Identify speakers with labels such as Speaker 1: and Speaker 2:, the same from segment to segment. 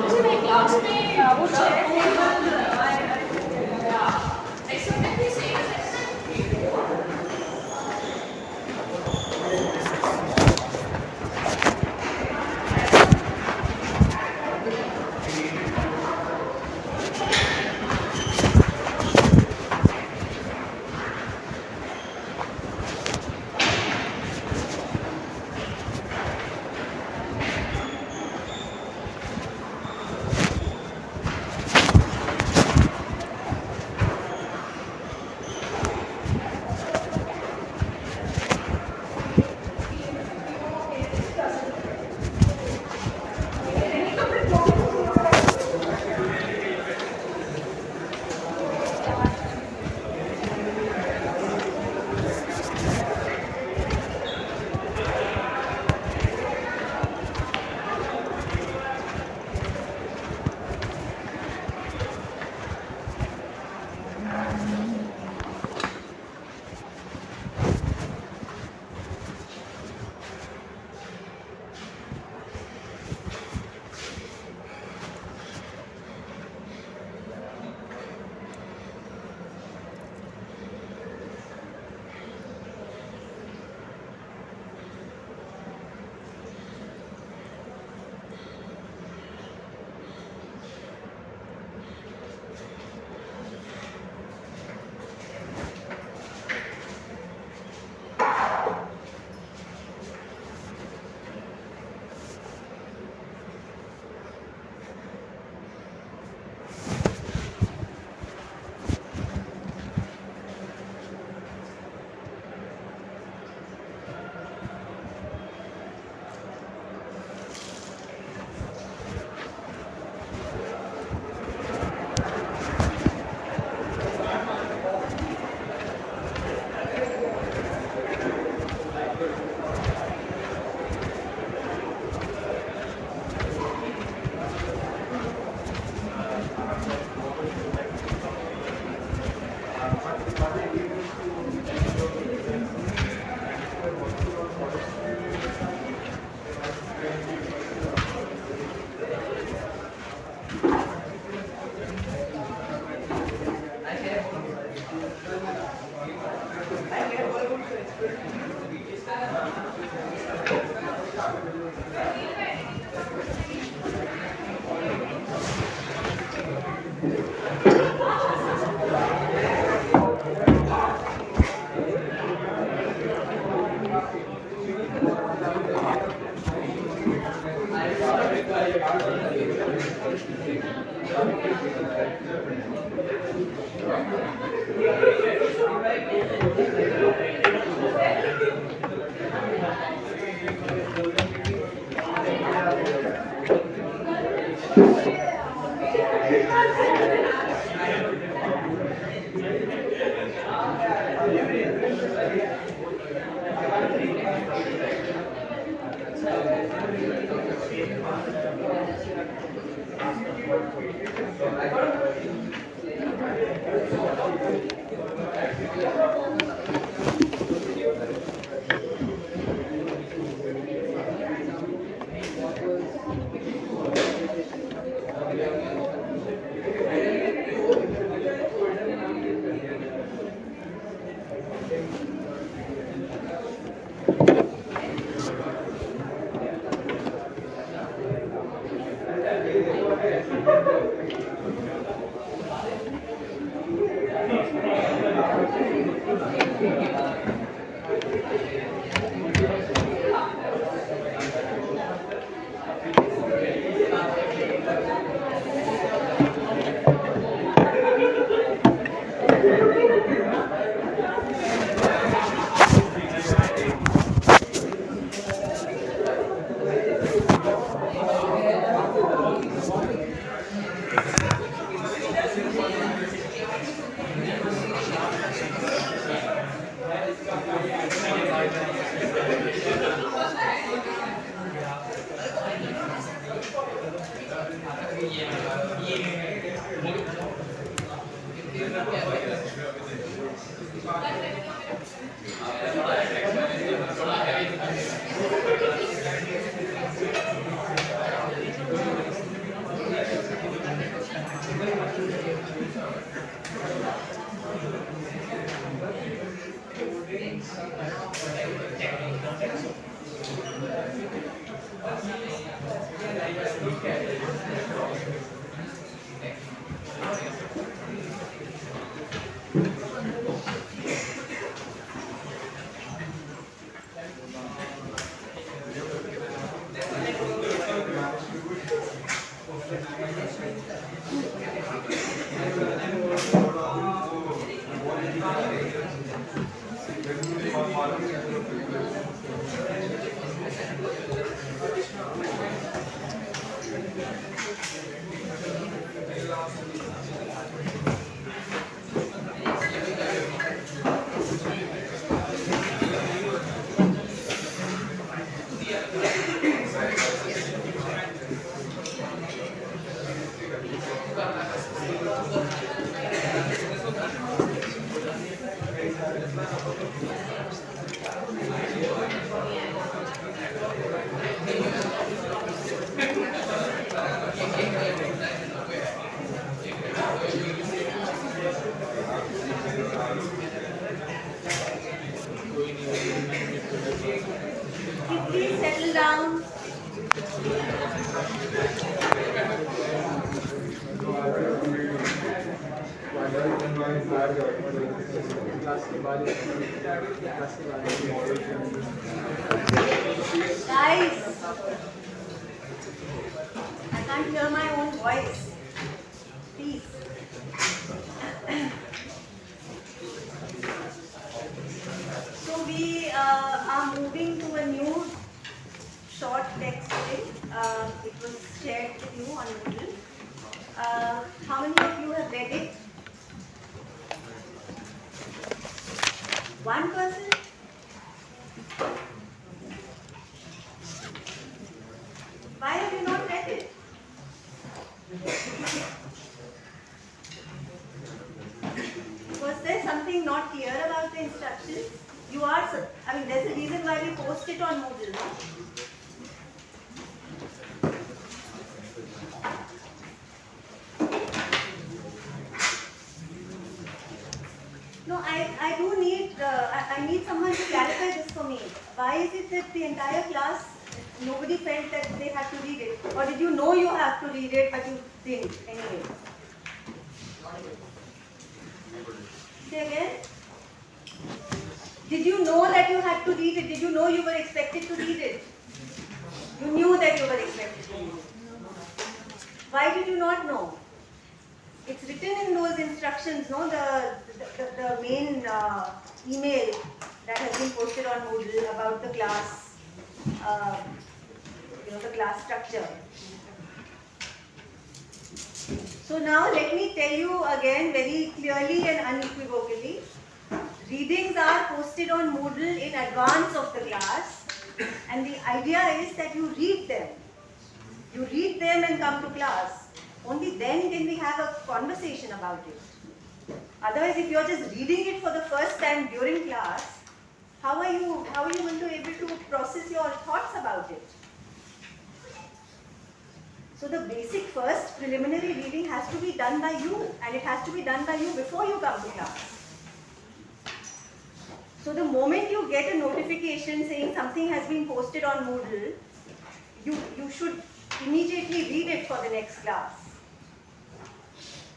Speaker 1: मुझे मेरी क्लास में वो chair table Please settle down. Guys, I can't hear my own voice. Please. So we are moving to a new short text today. It was shared with you on Moodle. How many of you have read it? One person? Why have you not read it? Was there something not clear about the instructions? There's a reason why we post it on Moodle, no? No, I do need, I need someone to clarify this for me. Why is it that the entire class, nobody felt that they had to read it? Or did you know you have to read it, but you didn't anyway? Say again? Did you know that you had to read it? Did you know you were expected to read it? You knew that you were expected to read it. Why did you not know? It's written in those instructions, no? The main email that has been posted on Moodle about the class, the class structure. So now let me tell you again very clearly and unequivocally. Readings are posted on Moodle in advance of the class, and the idea is that you read them. You read them and come to class. Only then can we have a conversation about it. Otherwise, if you're just reading it for the first time during class, how are you going to be able to process your thoughts about it? So the basic first preliminary reading has to be done by you, and it has to be done by you before you come to class. So the moment you get a notification saying something has been posted on Moodle, you should immediately read it for the next class.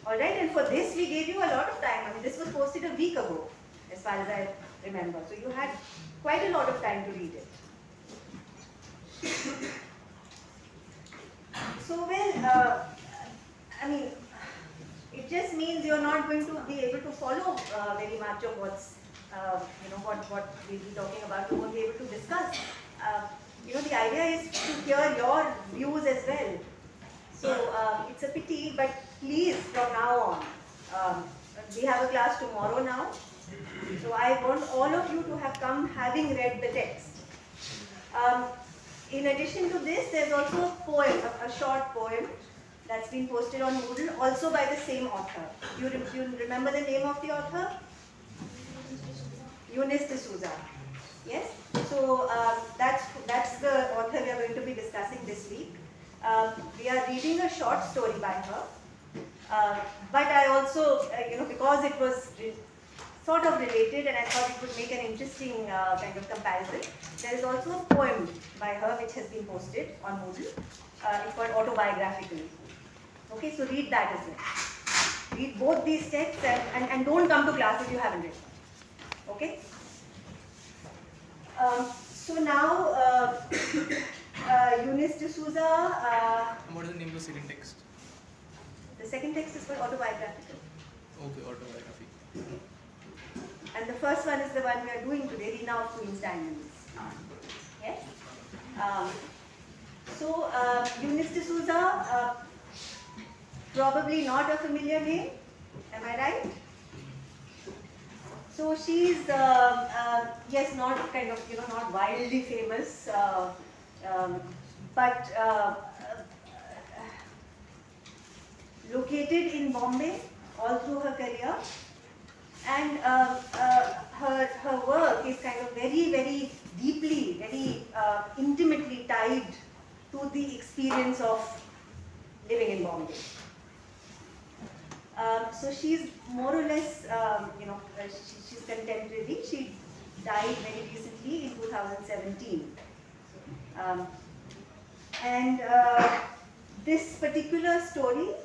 Speaker 1: Alright, and for this we gave you a lot of time. This was posted a week ago, as far as I remember. So you had quite a lot of time to read it. So it just means you're not going to be able to follow very much of what's, what we'll be talking about. You won't be able to discuss. The idea is to hear your views as well. So it's a pity, but please, from now on, we have a class tomorrow now. So I want all of you to have come having read the text. In addition to this, there's also a poem, a short poem that's been posted on Moodle, also by the same author. You remember the name of the author? Eunice D'Souza. Yes? So that's the author we are going to be discussing this week. We are reading a short story by her. But I also, because it was sort of related and I thought it would make an interesting kind of comparison, there is also a poem by her which has been posted on Moodle. is called autobiographical. Okay, so read that as well. Read both these texts and don't come to class if you haven't read them. Okay? So now, Eunice D'Souza.
Speaker 2: What is the name of the second text?
Speaker 1: The second text is called autobiographical.
Speaker 2: Okay, autobiography.
Speaker 1: And the first one is the one we are doing today, Rina of Queen's Diamonds. Yes? So, Eunice D'Souza, probably not a familiar name, am I right? So she's, yes, not kind of, not wildly famous, but located in Bombay all through her career. And her work is kind of very, very deeply, very intimately tied to the experience of living in Bombay. So she's more or less, she's contemporary. She died very recently in 2017. And this particular story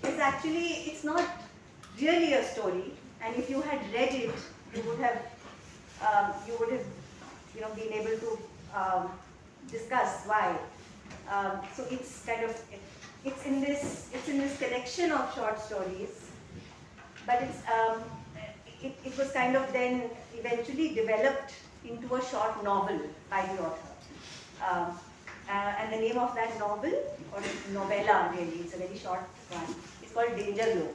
Speaker 1: is actually, it's not really a story. And if you had read it, you would have, been able to discuss why. So it's kind of, it's in this collection of short stories, but it was kind of then eventually developed into a short novel by the author. And the name of that novel, or novella really, it's a very short one, is called Danger Lok.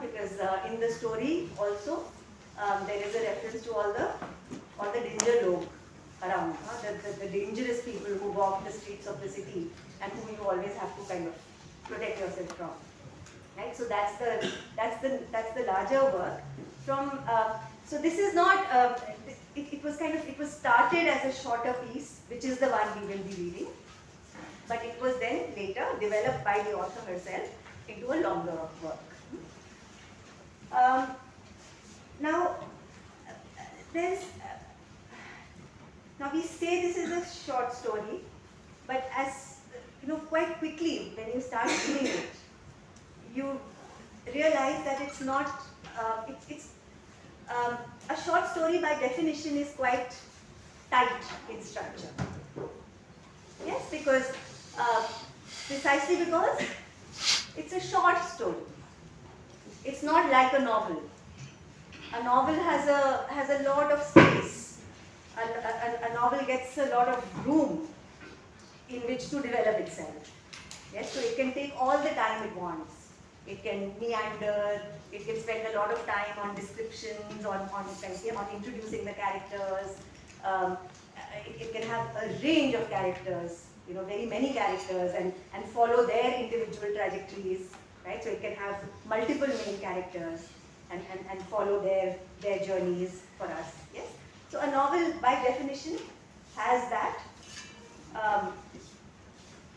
Speaker 1: Because in the story also there is a reference to all the danger log around, the dangerous people who walk the streets of the city and whom you always have to kind of protect yourself from. Right? So that's the larger work. From so this is not. It was started as a shorter piece, which is the one we will be reading, but it was then later developed by the author herself into a longer work. Now we say this is a short story, but as quite quickly when you start reading it, you realize that it's not. A short story by definition is quite tight in structure. Yes, because precisely because it's a short story. It's not like a novel. A novel has a lot of space. A novel gets a lot of room in which to develop itself. Yes, so it can take all the time it wants. It can meander. It can spend a lot of time on descriptions, on introducing the characters. It can have a range of characters, very many characters, and follow their individual trajectories. Right? So it can have multiple main characters and follow their journeys for us. Yes. So a novel, by definition, has that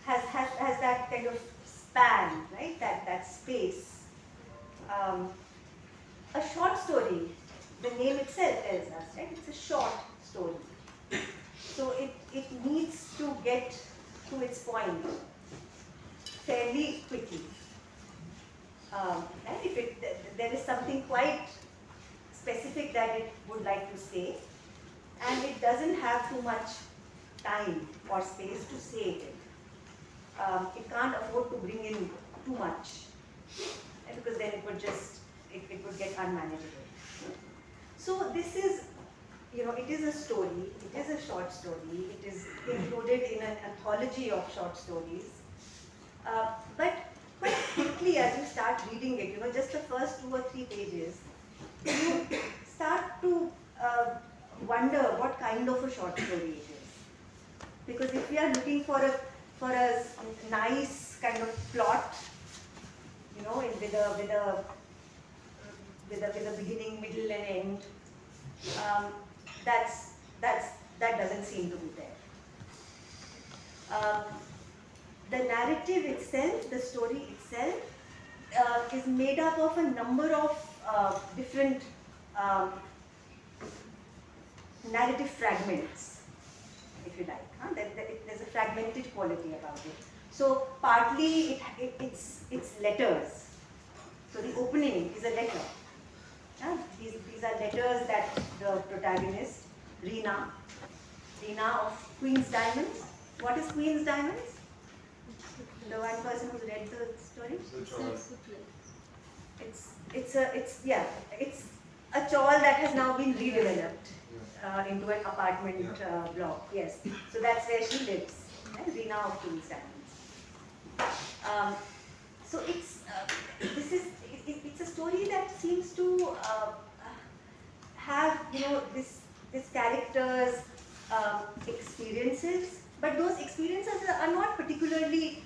Speaker 1: has that kind of span, right? That space. A short story, the name itself tells us, right? It's a short story. So it needs to get to its point fairly quickly. And if there is something quite specific that it would like to say, and it doesn't have too much time or space to say it. It can't afford to bring in too much, because then it would get unmanageable. So this is, it is a story. It is a short story. It is included in an anthology of short stories. But quite quickly, as you start reading it, just the first 2 or 3 pages, you start to wonder what kind of a short story it is. Because if we are looking for a nice kind of plot, with a beginning, middle, and end, that doesn't seem to be there. The narrative itself, the story itself, is made up of a number of different narrative fragments, if you like. There's a fragmented quality about it. So partly it's letters. So the opening is a letter. These are letters that the protagonist, Reena of Queen's Diamonds. What is Queen's Diamonds? The one person who's read the story? It's a chawl that has now been redeveloped into an apartment block. Yes, so that's where she lives. Reena of Queen's Diamonds. So it's a story that seems to have this character's experiences, but those experiences are not particularly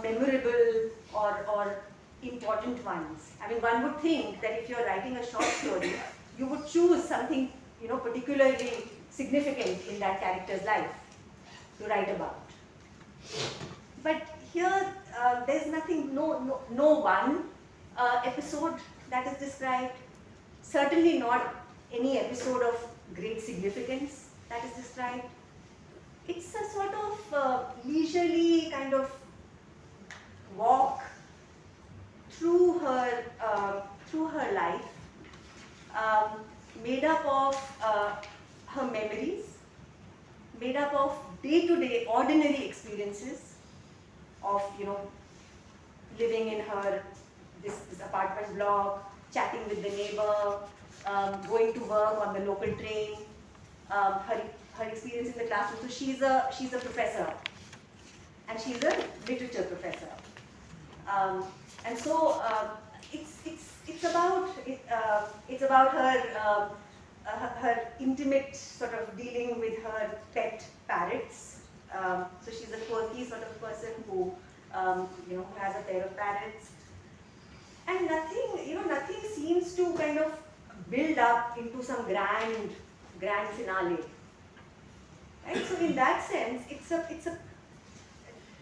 Speaker 1: memorable or important ones. I mean, one would think that if you're writing a short story, you would choose something particularly significant in that character's life to write about. But here, there's nothing, no one episode that is described. Certainly not any episode of great significance that is described. It's a sort of leisurely kind of walk through her life, made up of her memories, made up of day-to-day ordinary experiences of living in this apartment block, chatting with the neighbor, going to work on the local train, her experience in the classroom. So she's a professor, and she's a literature professor, and so it's about her intimate sort of dealing with her pet parrots. So she's a quirky sort of person who who has a pair of parrots, and nothing seems to kind of build up into some grand finale. Right? So in that sense, it's a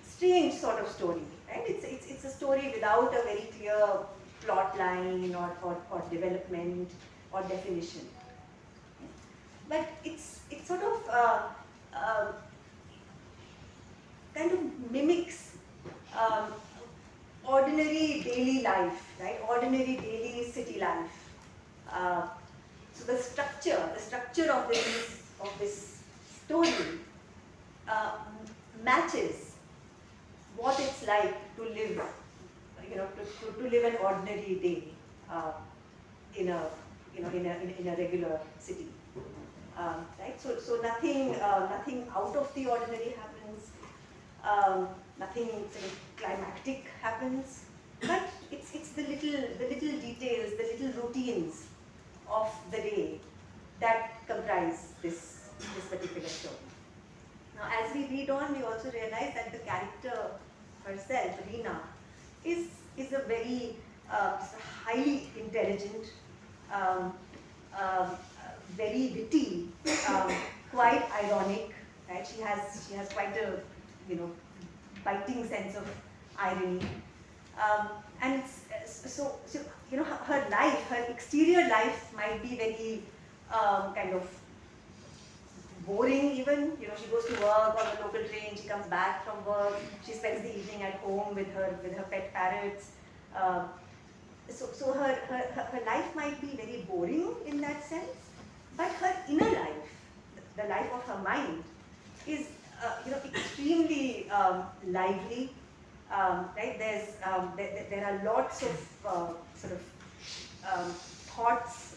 Speaker 1: strange sort of story. Right? It's a story without a very clear plot line or development or definition. But it's sort of kind of mimics ordinary daily life, right? Ordinary daily city life. So the structure of this story matches what it's like to live, to live an ordinary day in a regular city. Right? So nothing out of the ordinary happens. Nothing sort of climactic happens, but it's the little details, the little routines of the day that comprise this particular story. Now, as we read on, we also realize that the character herself, Reena, is a very highly intelligent, very witty, quite ironic. Right? She has quite a biting sense of irony, and so her life, her exterior life might be very kind of boring even. She goes to work on the local train, she comes back from work, she spends the evening at home with her pet parrots. So her life might be very boring in that sense, but her inner life, the life of her mind, is extremely lively. Right? There are lots of sort of thoughts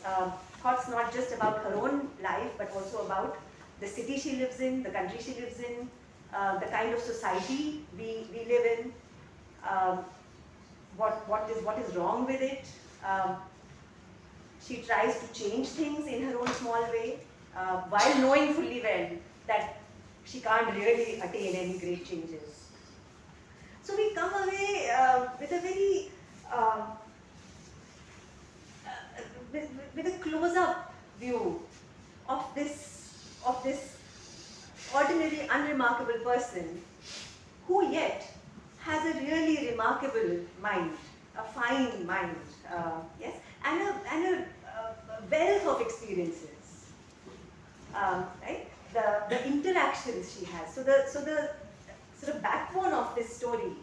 Speaker 1: not just about her own life, but also about the city she lives in, the country she lives in, the kind of society we live in, what is wrong with it. She tries to change things in her own small way, while knowing fully well that she can't really attain any great changes. So we come away with a very with a close-up view of this ordinary, unremarkable person who yet has a really remarkable mind, a fine mind, yes, and a wealth of experiences, right? the interactions she has. So the sort of backbone of this story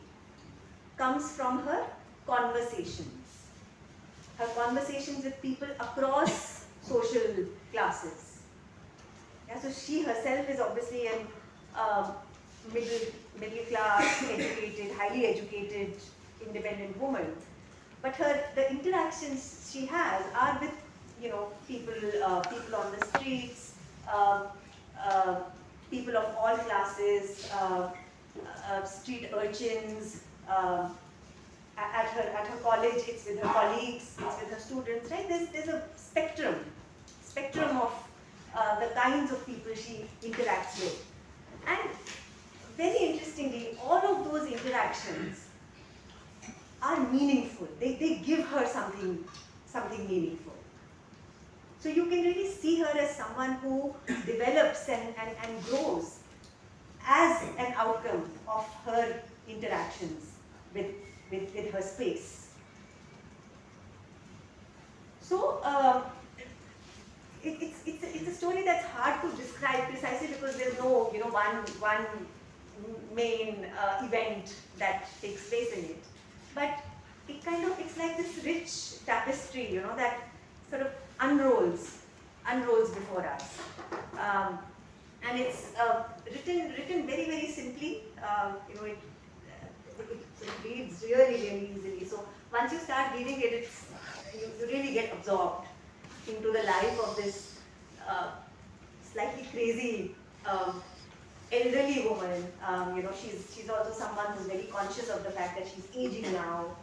Speaker 1: comes from her conversations. Her conversations with people across social classes. Yeah, so she herself is obviously an middle class, educated, highly educated, independent woman. But the interactions she has are with people on the streets, uh, people of all classes, street urchins. At her college, it's with her colleagues, it's with her students, right? There's a spectrum of the kinds of people she interacts with. And very interestingly, all of those interactions are meaningful. They give her something meaningful. So you can really see her as someone who develops and grows as an outcome of her interactions with her space. So it's a story that's hard to describe precisely because there's no one main event that takes place in it. But it's like this rich tapestry, that sort of unrolls before us. And it's written very, very simply. It sort of reads really easily. So once you start reading it, you really get absorbed into the life of this slightly crazy elderly woman. She's also someone who's very conscious of the fact that she's aging now.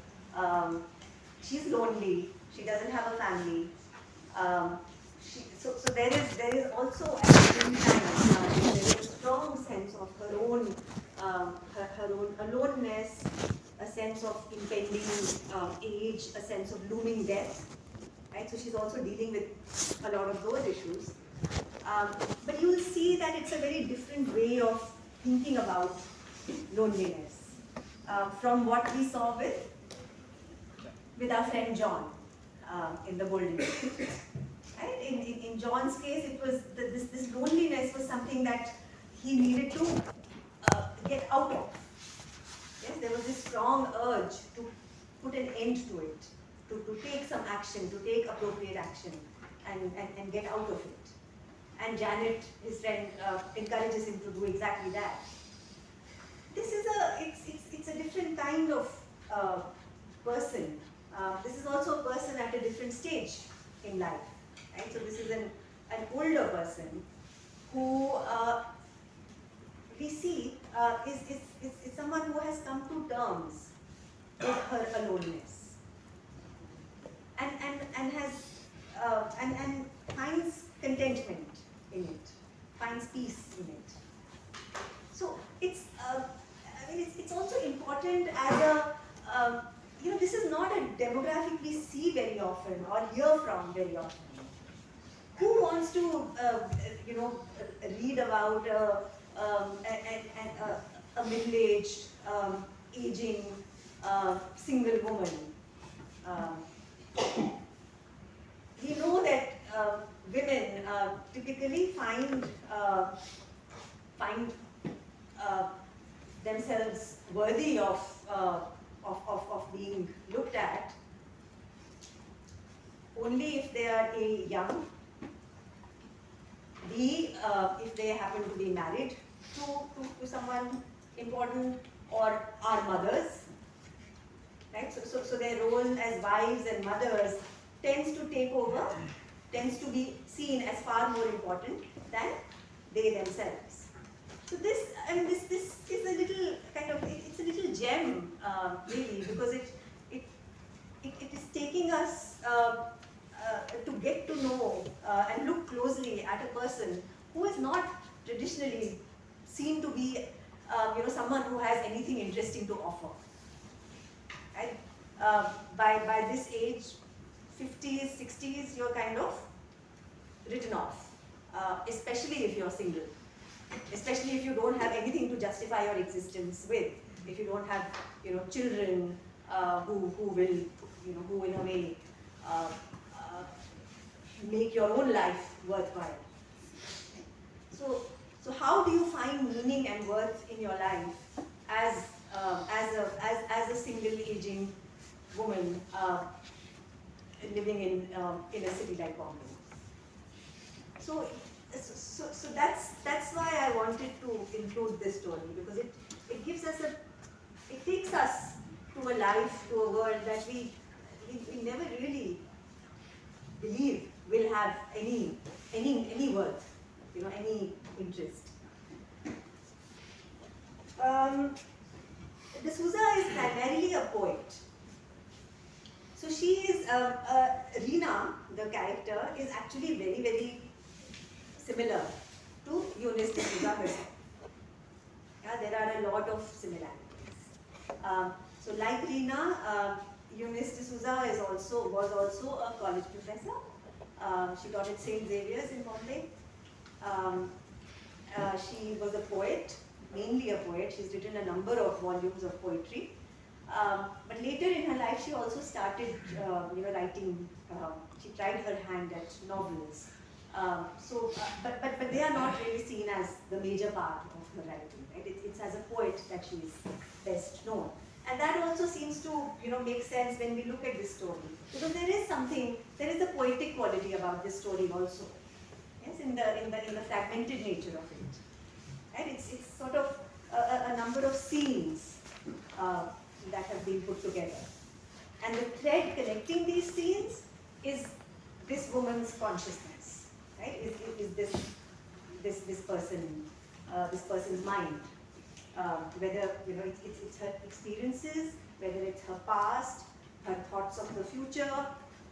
Speaker 1: She's lonely. She doesn't have a family. So there is also at the same time there is a strong sense of her own aloneness, a sense of impending age, a sense of looming death. Right? So she's also dealing with a lot of those issues. But you will see that it's a very different way of thinking about loneliness from what we saw with our friend John in the Golden Age. Right? In John's case, it was this loneliness was something that he needed to get out of. Yes, there was this strong urge to put an end to it, to take some action, to take appropriate action, and get out of it. And his friend, encourages him to do exactly that. This is it's a different kind of person. This is also a person at a different stage in life. Right? So this is an older person who we see is someone who has come to terms with her aloneness and has and finds contentment in it, finds peace in it. So it's it's also important as a this is not a demographic we see very often or hear from very often. Who wants to read about a middle-aged, aging, single woman? We know that women typically find themselves worthy of being looked at only if they are A, young, B, if they happen to be married to someone important, or are mothers. Right? So their role as wives and mothers tends to take over, tends to be seen as far more important than they themselves. So this is a little it's a little gem really, because it is taking us to get to know and look closely at a person who is not traditionally seen to be someone who has anything interesting to offer. Right? By this age, 50s, 60s, you're kind of written off, especially if you're single. Especially if you don't have anything to justify your existence with, if you don't have children who will in a way make your own life worthwhile. So So how do you find meaning and worth in your life as a single aging woman living in a city like Bombay? So that's why I wanted to include this story, because it gives us it takes us to a life, to a world that we never really believe will have any worth, any interest. D'Souza is primarily a poet. So she is, Rina, the character, is actually very, very similar to Eunice D'Souza herself. Yeah, there are a lot of similarities. So like Rina, Eunice D'Souza was also a college professor. She taught at St. Xavier's in Bombay. She was a poet, mainly a poet. She's written a number of volumes of poetry. But later in her life, she also started, writing. She tried her hand at novels. But they are not really seen as the major part of her writing. Right? It's as a poet that she is best known, and that also seems to make sense when we look at this story, because there is a poetic quality about this story also. Yes, in the fragmented nature of it. Right? It's sort of a number of scenes that have been put together, and the thread connecting these scenes is this woman's consciousness. Right? Is this person's mind? Whether it's her experiences, whether it's her past, her thoughts of the future,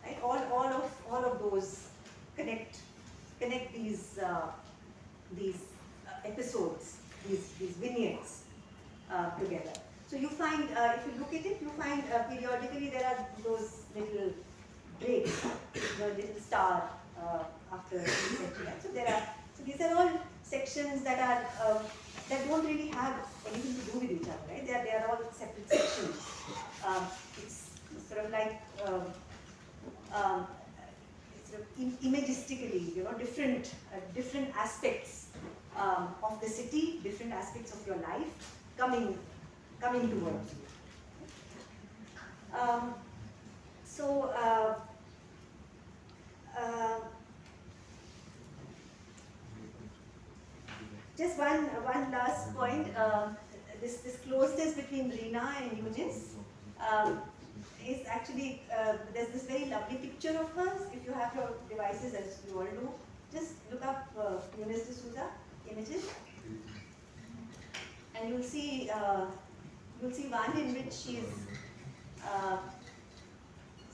Speaker 1: right? All of those connect these episodes, these vignettes together. So you find, if you look at it, you find periodically there are those little breaks, the little star after each section. So these are all sections that are that don't really have anything to do with each other, right? They are all separate sections. It's sort of like imagistically, different aspects of the city, different aspects of your life coming towards you. Just one last point. This closeness between Rina and Eunice is actually, there's this very lovely picture of hers. If you have your devices, as you all do, just look up Eunice D'Souza images, and you'll see one in which she's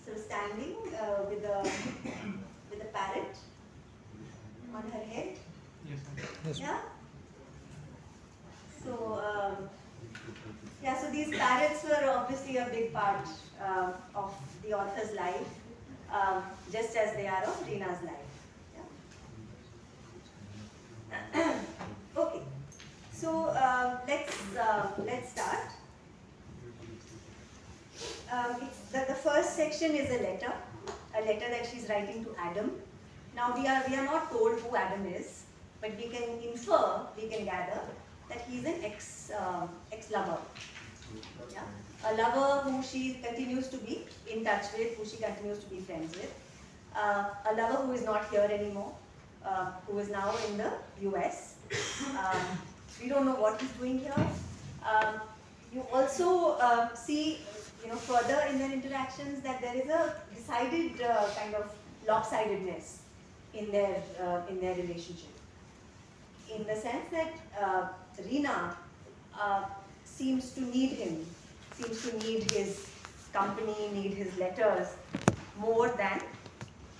Speaker 1: sort of standing with a parrot on her head.
Speaker 2: Yes.
Speaker 1: Yeah. So these parrots were obviously a big part of the author's life, just as they are of Rina's life. Yeah? Okay, so let's start. The first section is a letter that she's writing to Adam. Now we are not told who Adam is, but we can gather that he's an ex-lover. Yeah? A lover who she continues to be in touch with, who she continues to be friends with. A lover who is not here anymore, who is now in the US. We don't know what he's doing here. You also see, further in their interactions that there is a decided kind of lopsidedness in their relationship. In the sense that Rina seems to need him, seems to need his company, need his letters more than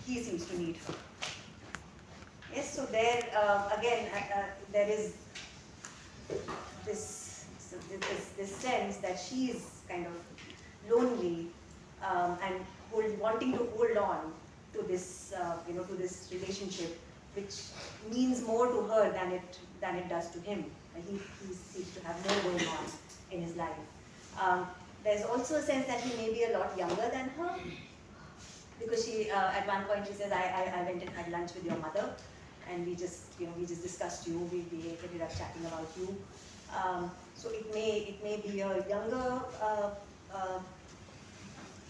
Speaker 1: he seems to need her. Yes, so there again there is this sense that she is kind of lonely and wanting to hold on to this to this relationship, which means more to her than it does to him. He seems to have more going on in his life. There's also a sense that he may be a lot younger than her, because she at one point she says, I went and had lunch with your mother. and we just discussed you. We ended up chatting about you. So it may be a younger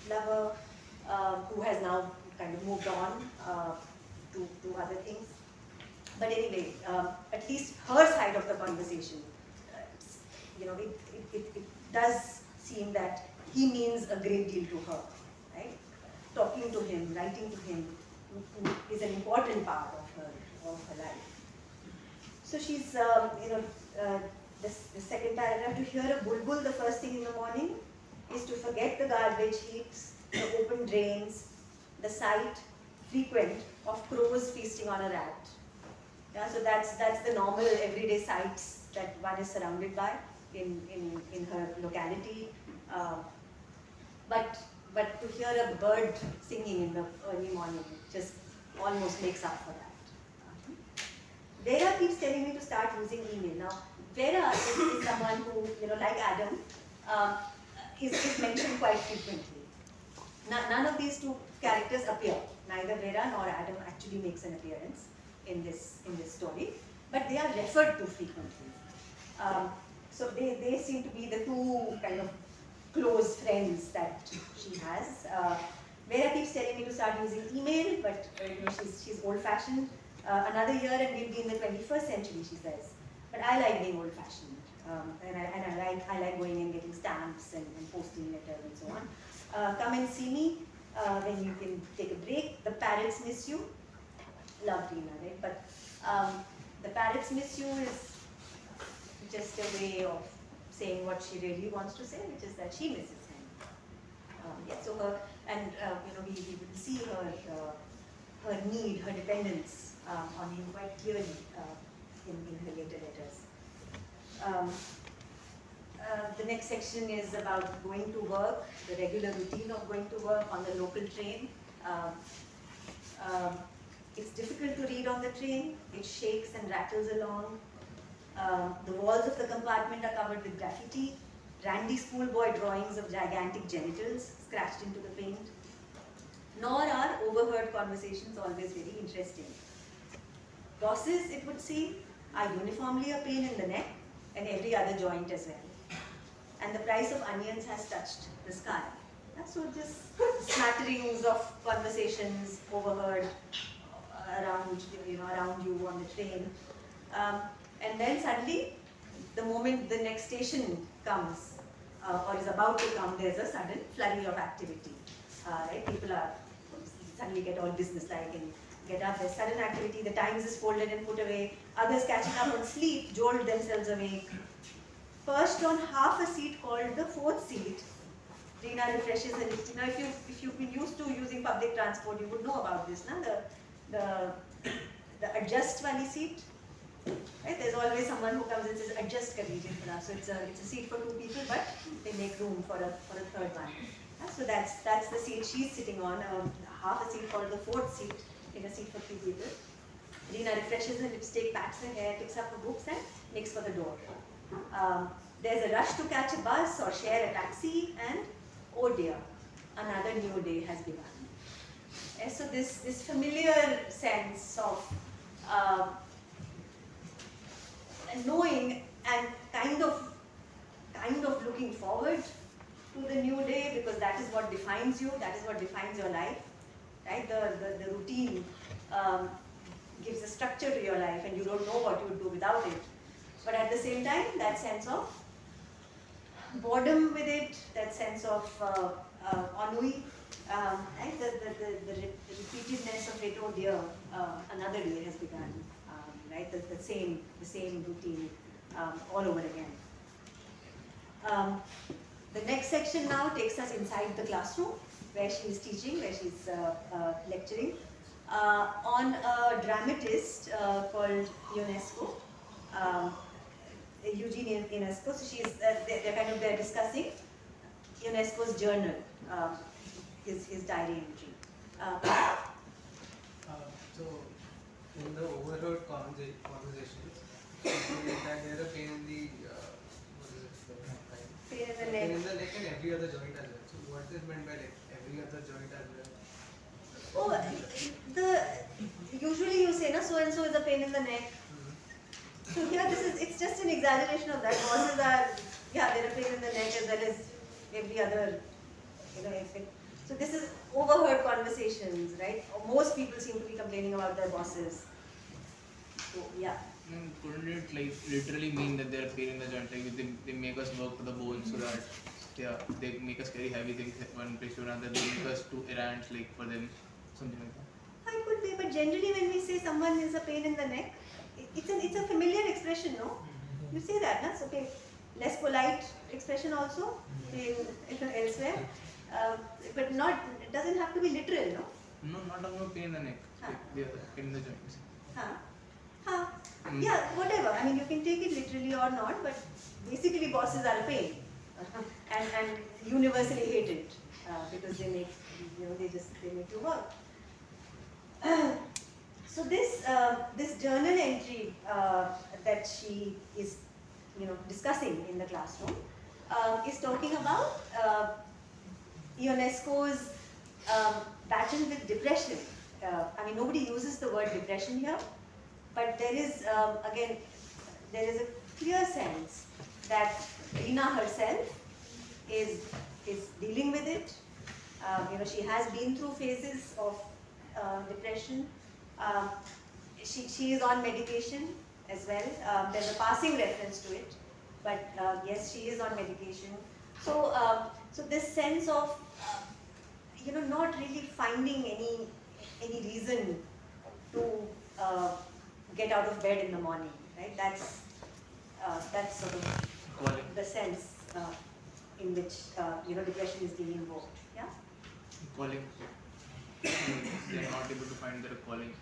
Speaker 1: lover who has now kind of moved on to other things. But anyway, at least her side of the conversation, it does seem that he means a great deal to her, right? Talking to him, writing to him is an important part of her life. So she's, the second paragraph, to hear a bulbul the first thing in the morning is to forget the garbage heaps, the open drains, the sight, frequent, of crows feasting on a rat. Yeah, so that's the normal everyday sights that one is surrounded by in her locality. But to hear a bird singing in the early morning just almost makes up for that. Vera keeps telling me to start using email. Now, Vera is someone who, like Adam, is mentioned quite frequently. None of these two characters appear. Neither Vera nor Adam actually makes an appearance in this story, but they are referred to frequently. So they seem to be the two kind of close friends that she has. Vera keeps telling me to start using email, but she's old-fashioned. Another year and we'll be in the 21st century, she says. But I like being old-fashioned, and I like going and getting stamps and posting letters and so on. Come and see me when you can take a break. The parrots miss you. Love Reena, right? But the parrots miss you is just a way of saying what she really wants to say, which is that she misses him. So we will see her need, her dependence on him quite clearly in her later letters. The next section is about going to work, the regular routine of going to work on the local train. It's difficult to read on the train. It shakes and rattles along. The walls of the compartment are covered with graffiti, randy schoolboy drawings of gigantic genitals scratched into the paint. Nor are overheard conversations always very interesting. Bosses, it would seem, are uniformly a pain in the neck and every other joint as well. And the price of onions has touched the sky. So just smatterings of conversations overheard around you on the train. And then suddenly, the moment the next station comes, or is about to come, there's a sudden flurry of activity. Right? People are suddenly get all businesslike and get up. There's sudden activity. The Times is folded and put away. Others catching up on sleep jolt themselves awake. Perched on half a seat called the fourth seat, Reena refreshes her lips. Now, if you've been used to using public transport, you would know about this. The adjust wali seat. Right? There's always someone who comes and says, adjust kar lijiye thoda. So it's a seat for two people, but they make room for a third one. So that's the seat she's sitting on, half a seat called the fourth seat, in a seat for three people. Reena refreshes her lipstick, pats her hair, picks up her books and makes for the door. There's a rush to catch a bus or share a taxi, and oh dear, another new day has begun. And so this familiar sense of knowing and kind of looking forward to the new day, because that is what defines you, that is what defines your life, right? The routine gives a structure to your life, and you don't know what you would do without it. But at the same time, that sense of boredom with it, that sense of ennui, right? The repeatedness of it, oh dear, another day has begun, right? The same routine all over again. The next section now takes us inside the classroom, where she is teaching, where she's lecturing, on a dramatist called UNESCO. Eugene UNESCO. So she's they're discussing UNESCO's journal, his diary entry.
Speaker 3: So in the overheard conversations, that they're a pain in the
Speaker 1: Pain in the
Speaker 3: pain
Speaker 1: neck.
Speaker 3: in the neck and every other joint as well. So what is meant by like every other joint as well?
Speaker 1: Oh, usually you say, na, so and so is a pain in the neck. So here it's just an exaggeration of that. Bosses are, yeah, they're a pain in the neck as well as every other, aspect. So this is overheard conversations, right? Most people seem to be complaining about their bosses. So yeah.
Speaker 2: Couldn't it like literally mean that they're a pain in the joint? Like they make us work to the bone so that they make us carry heavy things one place to another. They make us do errands like for them, something like that.
Speaker 1: I could be, but generally when we say someone is a pain in the neck, it's a familiar expression, no? You say that, na? It's okay. Less polite expression also elsewhere, but not. It doesn't have to be literal, no?
Speaker 2: No, not about pain in the neck.
Speaker 1: Huh.
Speaker 2: Like they are the pain in the joint.
Speaker 1: Huh? Huh? Yeah, whatever. I mean, you can take it literally or not, but basically bosses are a pain, and universally hated because they make they make you work. So this journal entry that she is discussing in the classroom is talking about UNESCO's battle with depression. I mean, nobody uses the word depression here, but there is again there is a clear sense that Rina herself is dealing with it. She has been through phases of depression. She is on medication as well. There's a passing reference to it, but yes, she is on medication. So, so this sense of not really finding any reason to get out of bed in the morning, right? That's sort of the sense in which depression is being invoked. Yeah.
Speaker 2: Calling. They are not able to find their calling.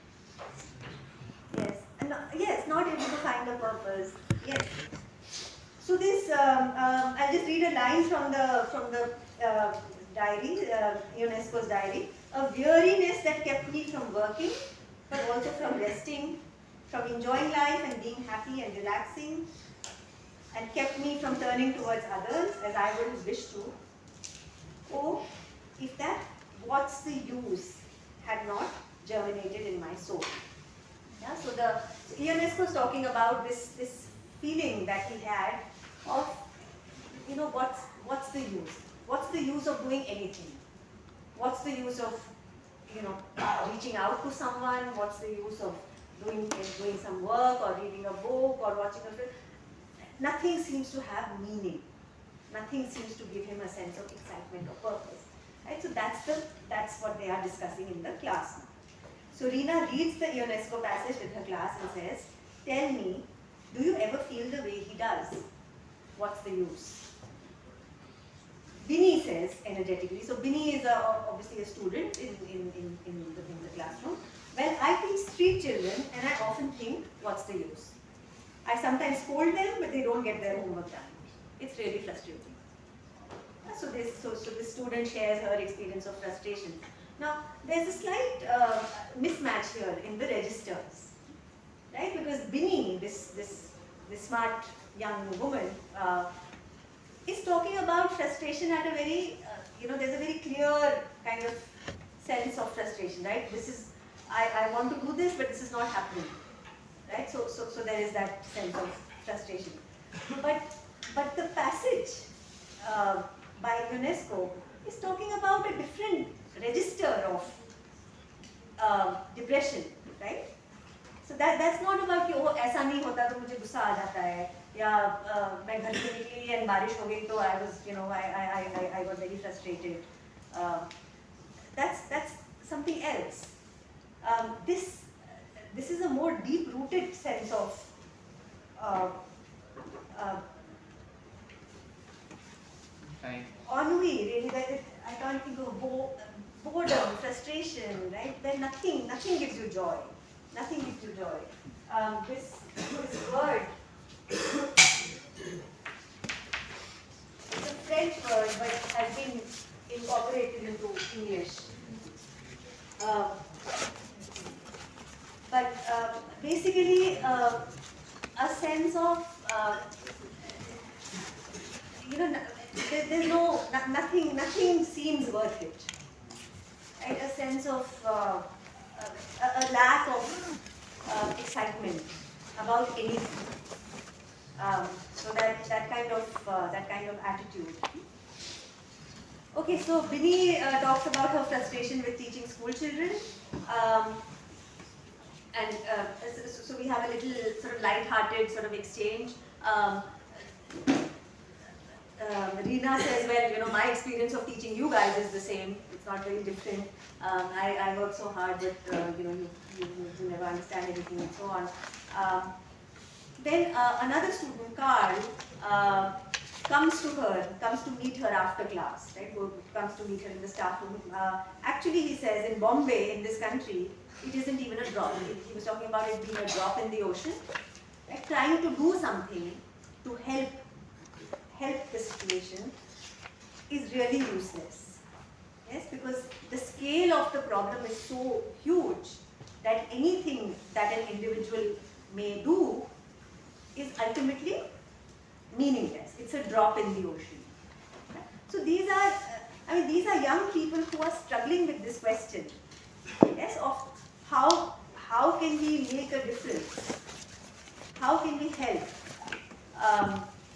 Speaker 1: Yes, yes, not able to find a purpose. Yes. So this, I'll just read a line from the diary, UNESCO's diary. A weariness that kept me from working, but also from resting, from enjoying life and being happy and relaxing, and kept me from turning towards others as I would have wished to. Oh, if that what's the use had not germinated in my soul. Yeah, so UNESCO is talking about this feeling that he had of, what's the use? What's the use of doing anything? What's the use of, reaching out to someone? What's the use of doing some work or reading a book or watching a film? Nothing seems to have meaning. Nothing seems to give him a sense of excitement or purpose. Right? So that's what they are discussing in the class now. So Rina reads the UNESCO passage with her class and says, "Tell me, do you ever feel the way he does? What's the use?" Binny says energetically. So Binny is obviously a student in the classroom. Well, I teach street children and I often think, what's the use? I sometimes scold them, but they don't get their homework done. It's really frustrating. So this student shares her experience of frustration. Now, there's a slight mismatch here in the registers, right? Because Binny, this smart young woman, is talking about frustration at a very, there's a very clear kind of sense of frustration, right? This is, I want to do this, but this is not happening, right? So there is that sense of frustration. But the passage by UNESCO is talking about a different register of depression, right? So that's not about कि ओ ऐसा नहीं होता तो मुझे गुस्सा आ जाता है या मैं घर से निकली and बारिश हो गई तो I got very frustrated. That's something else. This is a more deep-rooted sense of ennui, really. That I can't think of boredom, frustration, right? Then nothing gives you joy. Nothing gives you joy. This word, it's a French word, but it has been incorporated into English. But basically, a sense of, there's nothing seems worth it. right? A sense of a lack of excitement about anything. So that kind of attitude. Okay, so Binny talked about her frustration with teaching school children. Um, and so we have a little sort of light-hearted sort of exchange. Reena says, well, you know, my experience of teaching you guys is the same. It's not very different. I work so hard, but you know, you never understand anything and so on. Then another student, Carl, comes to meet her after class, right? Comes to meet her in the staff room. Actually, he says, in Bombay, in this country, it isn't even a drop. He was talking about it being a drop in the ocean. Right? Trying to do something to help the situation is really useless. Yes, because the scale of the problem is so huge that anything that an individual may do is ultimately meaningless. It's a drop in the ocean. So these are young people who are struggling with this question. Yes, of how can we make a difference? How can we help?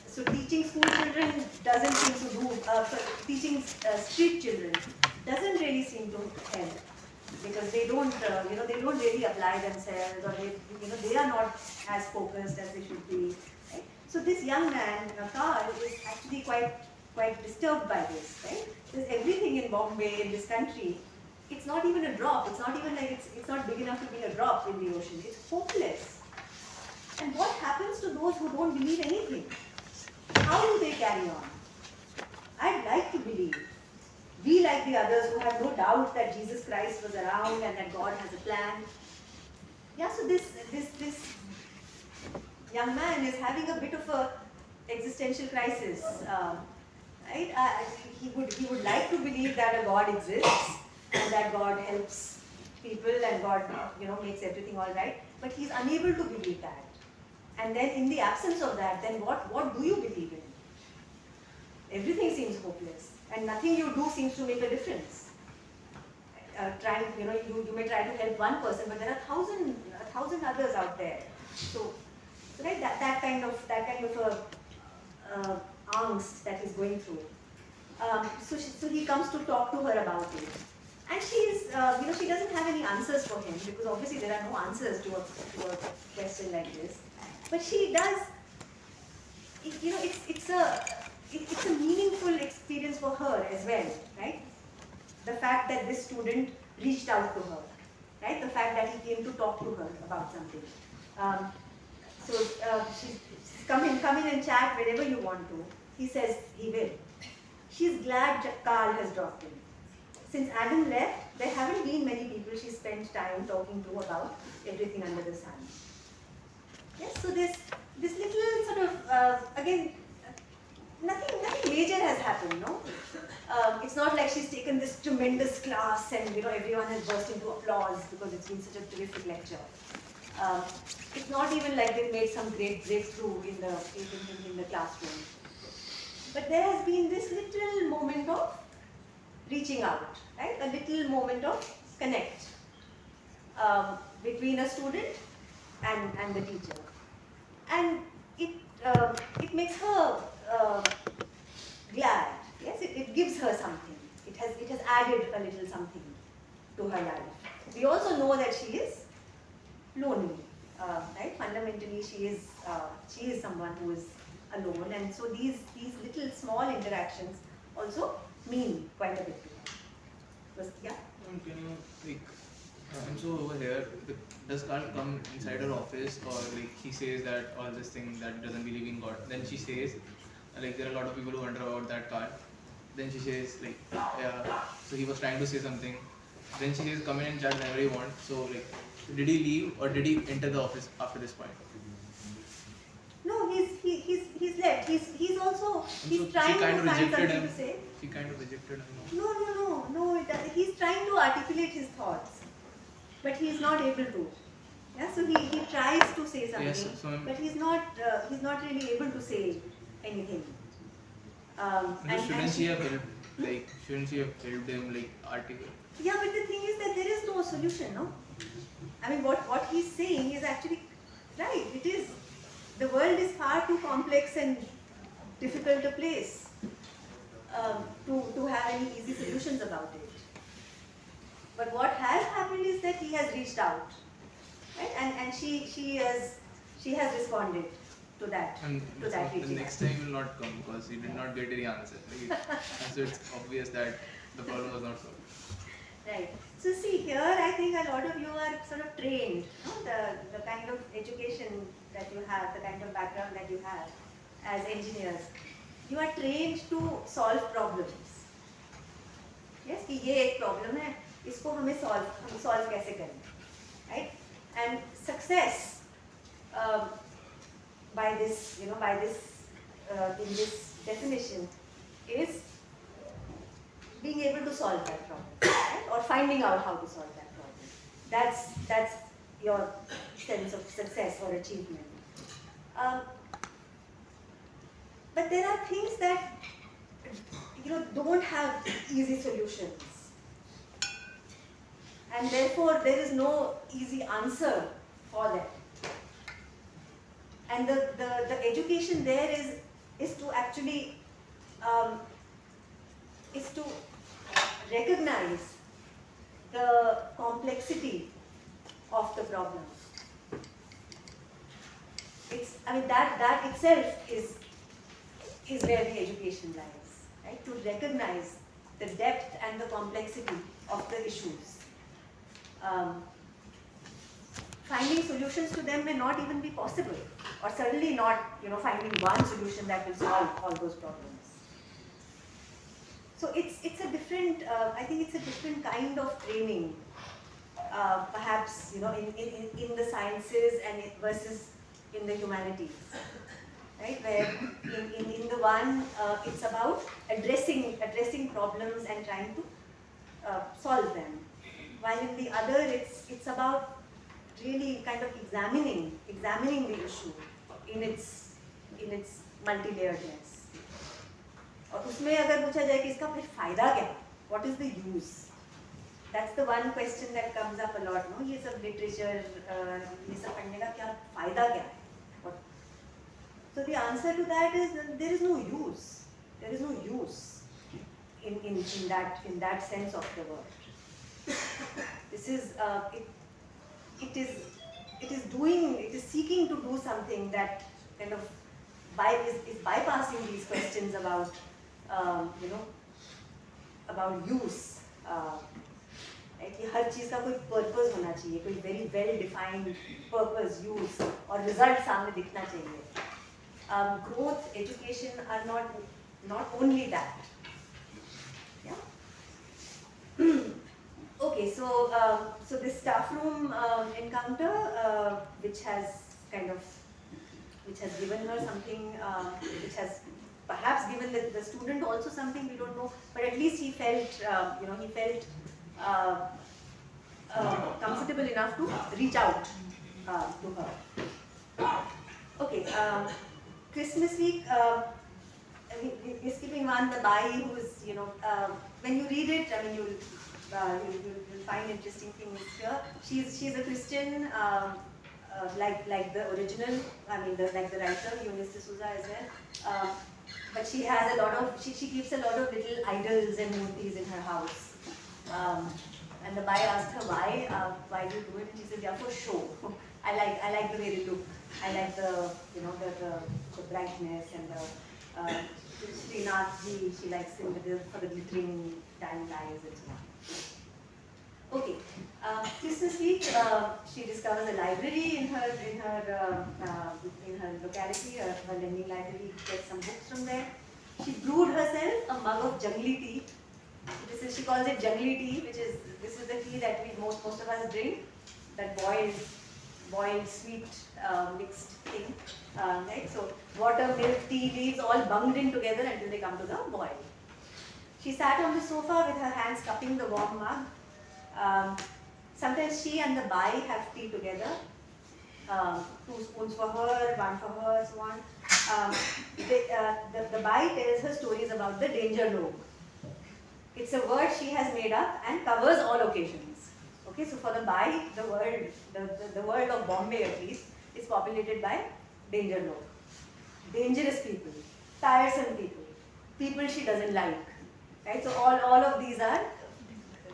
Speaker 1: So teaching school children doesn't seem to do, teaching street children doesn't really seem to help, because they don't, they don't really apply themselves, or they are not as focused as they should be. Right? So this young man, Carl, is actually quite disturbed by this. Right? There's everything in Bombay, in this country. It's not even a drop. It's not even like it's not big enough to be a drop in the ocean. It's hopeless. And what happens to those who don't believe anything? How do they carry on? I'd like to believe. We, like the others who have no doubt that Jesus Christ was around and that God has a plan. Yeah, so this young man is having a bit of a existential crisis. Right? He would like to believe that a God exists and that God helps people and God makes everything all right, but he's unable to believe that. And then in the absence of that, then what do you believe in? Everything seems hopeless, and nothing you do seems to make a difference. You may try to help one person, but there are a thousand others out there. So right, that kind of angst that he's going through. So he comes to talk to her about it, and she's she doesn't have any answers for him, because obviously there are no answers to a question like this. But she does. It's a meaningful experience for her as well, right? The fact that this student reached out to her, right? The fact that he came to talk to her about something. She's come in and chat whenever you want to. He says he will. She's glad Carl has dropped in. Since Adam left, there haven't been many people she spent time talking to about everything under the sun. Yes, so this little sort of, again, nothing major has happened, no? It's not like she's taken this tremendous class and everyone has burst into applause because it's been such a terrific lecture. It's not even like they've made some great breakthrough in the classroom. But there has been this little moment of reaching out, right? A little moment of connect between a student and the teacher. And it makes her glad. Yes, it gives her something. It has added a little something to her life. We also know that she is lonely, right? Fundamentally, she is someone who is alone, and so these little small interactions also mean quite a bit to her. Yeah.
Speaker 2: Can you so over here, does Carl come inside her office, or he says that all this thing that doesn't believe in God? Then she says, there are a lot of people who wonder about that Carl. Then she says so he was trying to say something. Then she says, come in and chat whenever you want. So did he leave or did he enter the office after this point?
Speaker 1: No, he's left. He's also trying to find something to say.
Speaker 2: She kind of rejected him.
Speaker 1: No. He's trying to articulate his thoughts, but he's not able to. Yeah, so he tries to say something, yes, but he's not really able to say anything.
Speaker 2: Shouldn't she have helped like shouldn't she have helped him like articulate?
Speaker 1: Yeah, but the thing is that there is no solution, no? I mean, what he's saying is actually right. It is, the world is far too complex and difficult a place to have any easy solutions about it. But what has happened is that he has reached out, right? And she has responded to that
Speaker 2: And
Speaker 1: reaching
Speaker 2: the
Speaker 1: out.
Speaker 2: next time will not come because he did not get any answer. Like, and so it's obvious that the problem was not solved.
Speaker 1: Right. So see here, I think a lot of you are sort of trained, no? The kind of education that you have, the kind of background that you have as engineers, you are trained to solve problems. Yes, कि ये एक problem है, इसको हम solve कैसे करें, right? And success by this, in this definition is being able to solve that problem, right? Or finding out how to solve that problem. That's your sense of success or achievement. But there are things that don't have easy solutions, and therefore there is no easy answer for them. And the education there is to actually is to recognize the complexity of the problem. That itself is where the education lies, right? To recognize the depth and the complexity of the issues. Finding solutions to them may not even be possible, or certainly not, finding one solution that will solve all those problems. So it's a different, I think it's a different kind of training, perhaps, in the sciences and versus in the humanities, right? Where in the one, it's about addressing problems and trying to solve them, while in the other, it's about really kind of examining the issue in its multi-layeredness. और उसमें अगर पूछा जाए कि इसका फिर फायदा क्या है? What is the use? That's the one question that comes up a lot, no? ये सब literature, ये सब पढ़ने का क्या फायदा क्या है? So the answer to that is that there is no use. There is no use in that sense of the word. This is it is seeking to do something that kind of is bypassing these questions about about use. कि हर चीज़ का कोई purpose होना चाहिए, कोई very well defined purpose, use और result सामने दिखना चाहिए. Growth, education are not only that. Yeah. Okay, so this staff room encounter, which has given her something, which has perhaps given the student also something, we don't know, but at least he felt, comfortable enough to reach out to her. Okay, Christmas week, we're skipping one, the Bai, who is, when you read it, I mean, you'll find interesting things here. She's a Christian, like the original, like the writer, Eunice D'Souza as well. But she has she keeps a lot of little idols and murtis in her house. And the Bai asked her why do you do it? And she said, yeah, for show. I like the way they look. I like the brightness and the Srinathji, she likes him for the glittering diamond eyes and so on. Okay, Christmas week, she discovers a library in her locality, her lending library, gets some books from there. She brewed herself a mug of jungly tea. She calls it jungly tea, this is the tea that most of us drink, that boiled sweet mixed thing, right? So water, milk, tea leaves all bunged in together until they come to the boil. She sat on the sofa with her hands cupping the warm mug. Sometimes she and the Bai have tea together. 2 spoons for her, 1 for her, so on. The Bai tells her stories about the danger log. It's a word she has made up and covers all occasions. Okay, so for the Bai, the world of Bombay at least, is populated by danger log, dangerous people, tiresome people, people she doesn't like. Right? So all of these are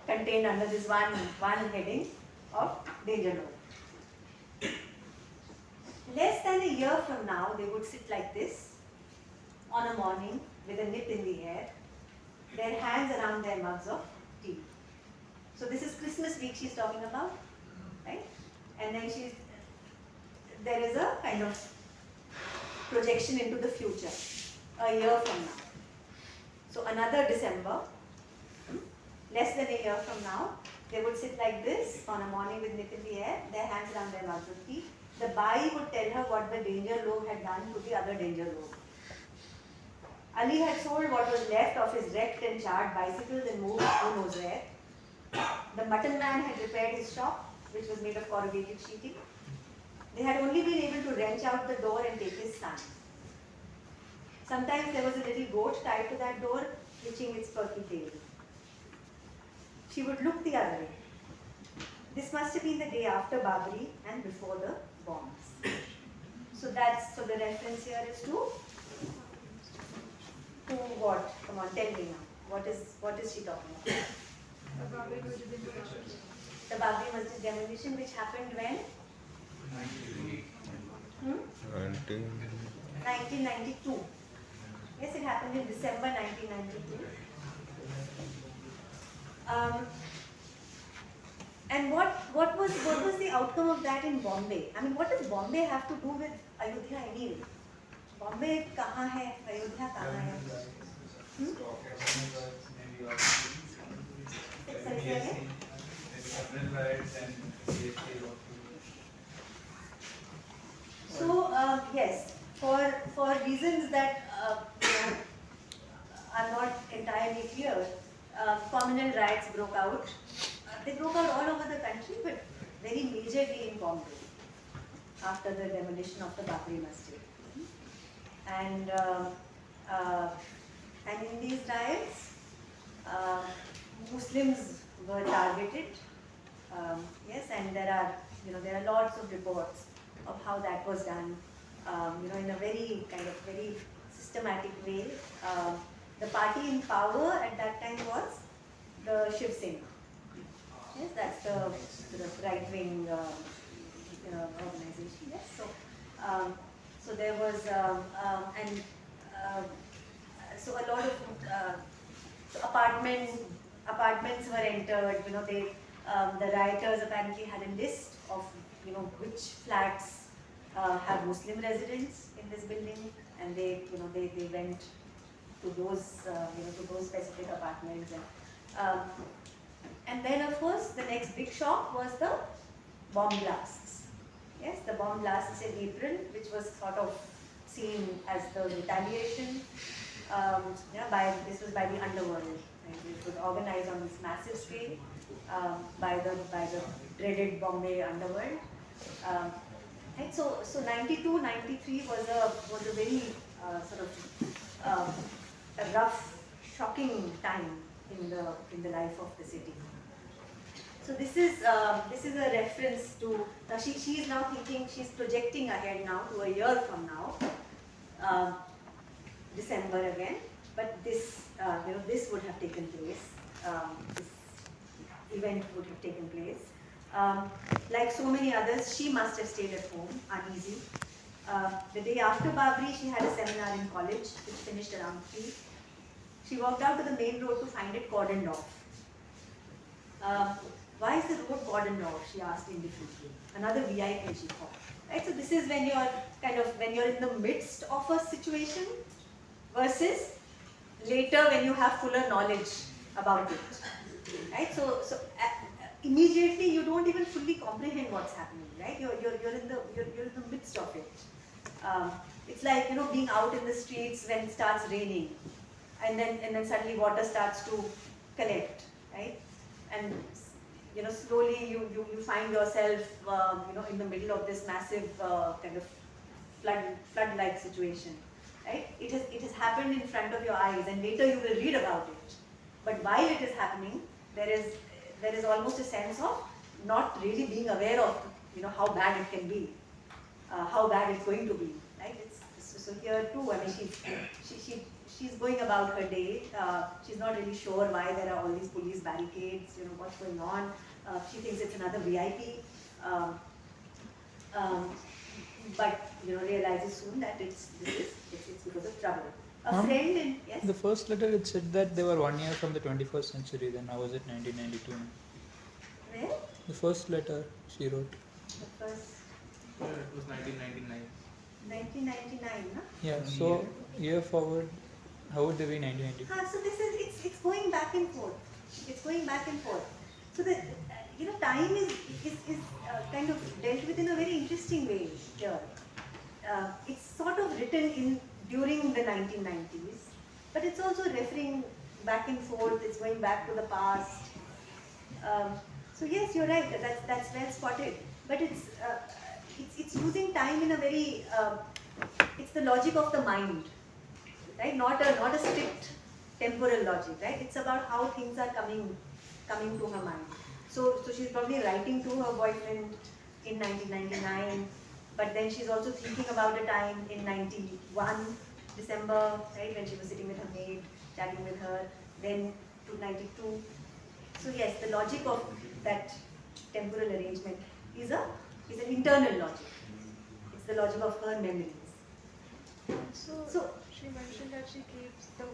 Speaker 1: contained under this one heading of danger log. Less than a year from now, they would sit like this on a morning with a nip in the air, their hands around their mugs of tea. So this is Christmas week she's talking about, right? And then there is a kind of projection into the future, a year from now. So another December, less than a year from now, they would sit like this on a morning with nip in the air, their hands around their mugs of tea. The Bai would tell her what the danger log had done to the other danger log. Ali had sold what was left of his wrecked and charred bicycles and moved who knows where. The mutton man had repaired his shop, which was made of corrugated sheeting. They had only been able to wrench out the door and take his son. Sometimes there was a little goat tied to that door, twitching its perky tail. She would look the other way. This must have been the day after Babri and before the bombs. So the reference here is to what? Come on, tell me now. What is she talking about? The Babri Masjid demolition, which happened when? 1992. Yes, it happened in December 1992. And what was the outcome of that in Bombay? I mean, what does Bombay have to do with Ayodhya anyway? Bombay kahan hai? Ayodhya kahan hai? So yes, for reasons that are not entirely clear, communal riots broke out. They broke out all over the country, but very majorly in Bombay after the demolition of the Babri Masjid. And in these riots, Muslims were targeted. Yes, and there are lots of reports of how that was done. In a very systematic way. The party in power at that time was the Shiv Sena. Yes, that's the sort of right-wing organization. Yes, so there was so a lot of apartments were entered. The rioters apparently had a list of which flats have Muslim residents in this building, and they went to those specific apartments, and then of course the next big shock was the bomb blasts. Yes, the bomb blasts in April, which was sort of seen as the retaliation. This was by the underworld. Right? It was organized on this massive scale by the dreaded Bombay underworld. Right? So 92, 93 was a very a rough, shocking time in the life of the city. So this is a reference to she is now thinking, she's projecting ahead now to a year from now, December again. But this this would have taken place. This event would have taken place. Like so many others, she must have stayed at home, uneasy. The day after Babri, she had a seminar in college, which finished around 3. She walked out to the main road to find it cordoned off. Why is the road cordoned off? She asked indifferently. Another VIP, she thought. Right? So this is when you're in the midst of a situation versus later when you have fuller knowledge about it. Right? So immediately you don't even fully comprehend what's happening. Right? You're in the midst of it. It's like being out in the streets when it starts raining, and then suddenly water starts to collect. Right? And slowly you find yourself in the middle of this massive kind of flood-like situation, right? It has happened in front of your eyes, and later you will read about it, But while it is happening, there is almost a sense of not really being aware of how bad it can be, how bad it's going to be, right? So here too. I mean, she's going about her day. She's not really sure why there are all these police barricades. What's going on. She thinks it's another VIP. But realizes soon that it's because of trouble. A friend in yes.
Speaker 4: The first letter it said that they were 1 year from the 21st century. Then how was it 1992?
Speaker 1: Where?
Speaker 4: The first letter she wrote.
Speaker 1: The first
Speaker 2: It was 1999.
Speaker 1: 1999, no?
Speaker 4: Yeah. So year forward, how would they be 1992?
Speaker 1: So this is it's going back and forth. It's going back and forth. So the time is kind of dealt with in a very interesting way here. It's sort of written during the 1990s, but it's also referring back and forth. It's going back to the past. So yes, you're right. That's well spotted. But it's using time in a very it's the logic of the mind, right? Not a strict temporal logic, right? It's about how things are coming to her mind. So she's probably writing to her boyfriend in 1999, but then she's also thinking about a time in 91 December, right, when she was sitting with her maid, chatting with her, then to 92. So yes, the logic of that temporal arrangement is an internal logic. It's the logic of her memories.
Speaker 5: So she mentioned that she keeps the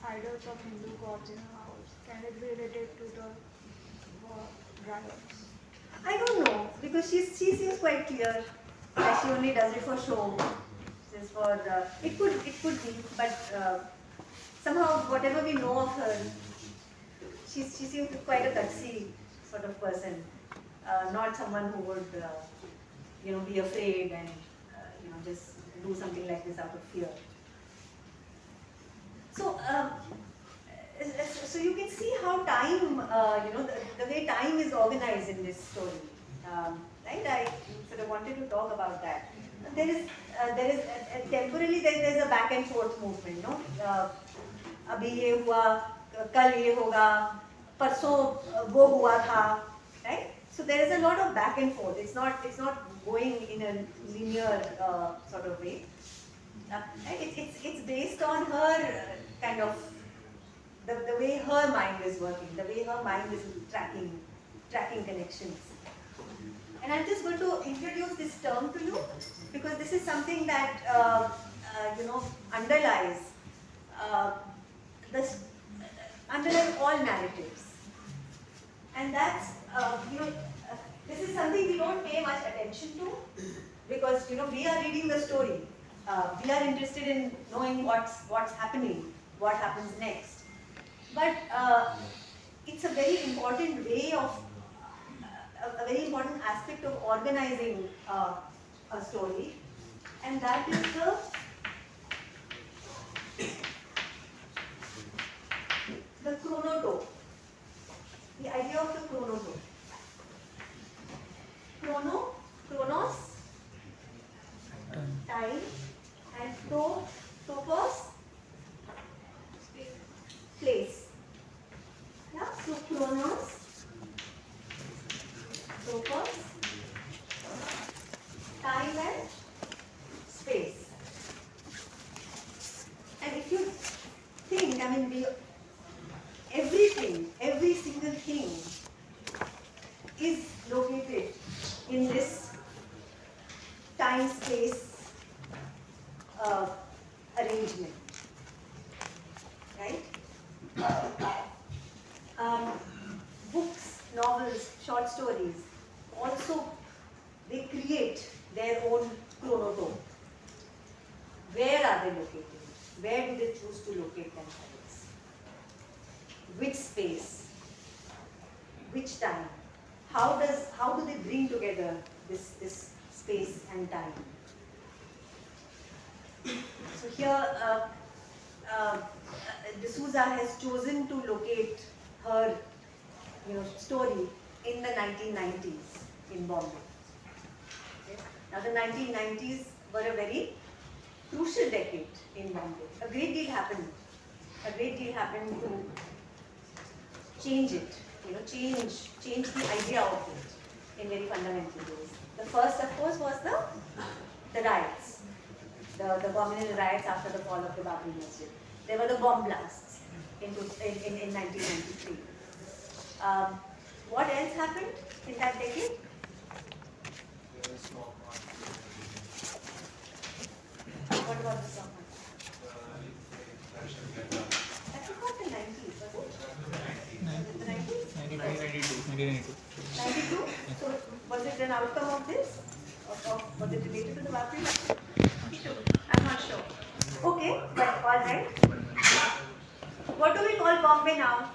Speaker 5: idols of Hindu gods in her house. Can it be related to the riots?
Speaker 1: I don't know, because she seems quite clear that she only does it for show. Just for it could be, but somehow whatever we know of her, she seems quite a gutsy sort of person, not someone who would be afraid and just do something like this out of fear. So you can see how time, the way time is organized in this story, right? I sort of wanted to talk about that. There is temporarily there's a back and forth movement, no? अभी ये हुआ, कल ये होगा, परसों वो हुआ था, right? So there is a lot of back and forth. It's not going in a linear sort of way. It's based on her kind of the way her mind is working, the way her mind is tracking connections. And I'm just going to introduce this term to you because this is something that underlies all narratives, and that's this is something we don't pay much attention to because we are reading the story. We are interested in knowing what's happening, what happens next. But it's a very important way of a very important aspect of organizing a story, and that is the chronotope. The idea of the chronotope. Chronos, time, and topos, place. Yeah, so chronos, topos, time and space. And if you think, I mean, every single thing is located in this time-space arrangement, right? Books, novels, short stories, also they create their own chronotope. Where are they located? Where do they choose to locate themselves? Which space? Which time? How do they bring together this space and time? So here, D'Souza has chosen to locate her, story in the 1990s in Bombay. Okay? Now, the 1990s were a very crucial decade in Bombay. A great deal happened. A great deal happened change it, change the idea of it in very fundamental ways. The first, of course, was the riots, the communal riots after the fall of the Babri Masjid. There were the bomb blasts in 1993. What else happened in that decade?
Speaker 3: There was small
Speaker 1: What about the stock market? That was not the 90s, was it? Was it the 90s?
Speaker 2: 1992.
Speaker 1: 92? So was it an outcome of this? Was it related to the Babri? I'm not sure. Okay, but all right. What do we call Bombay now?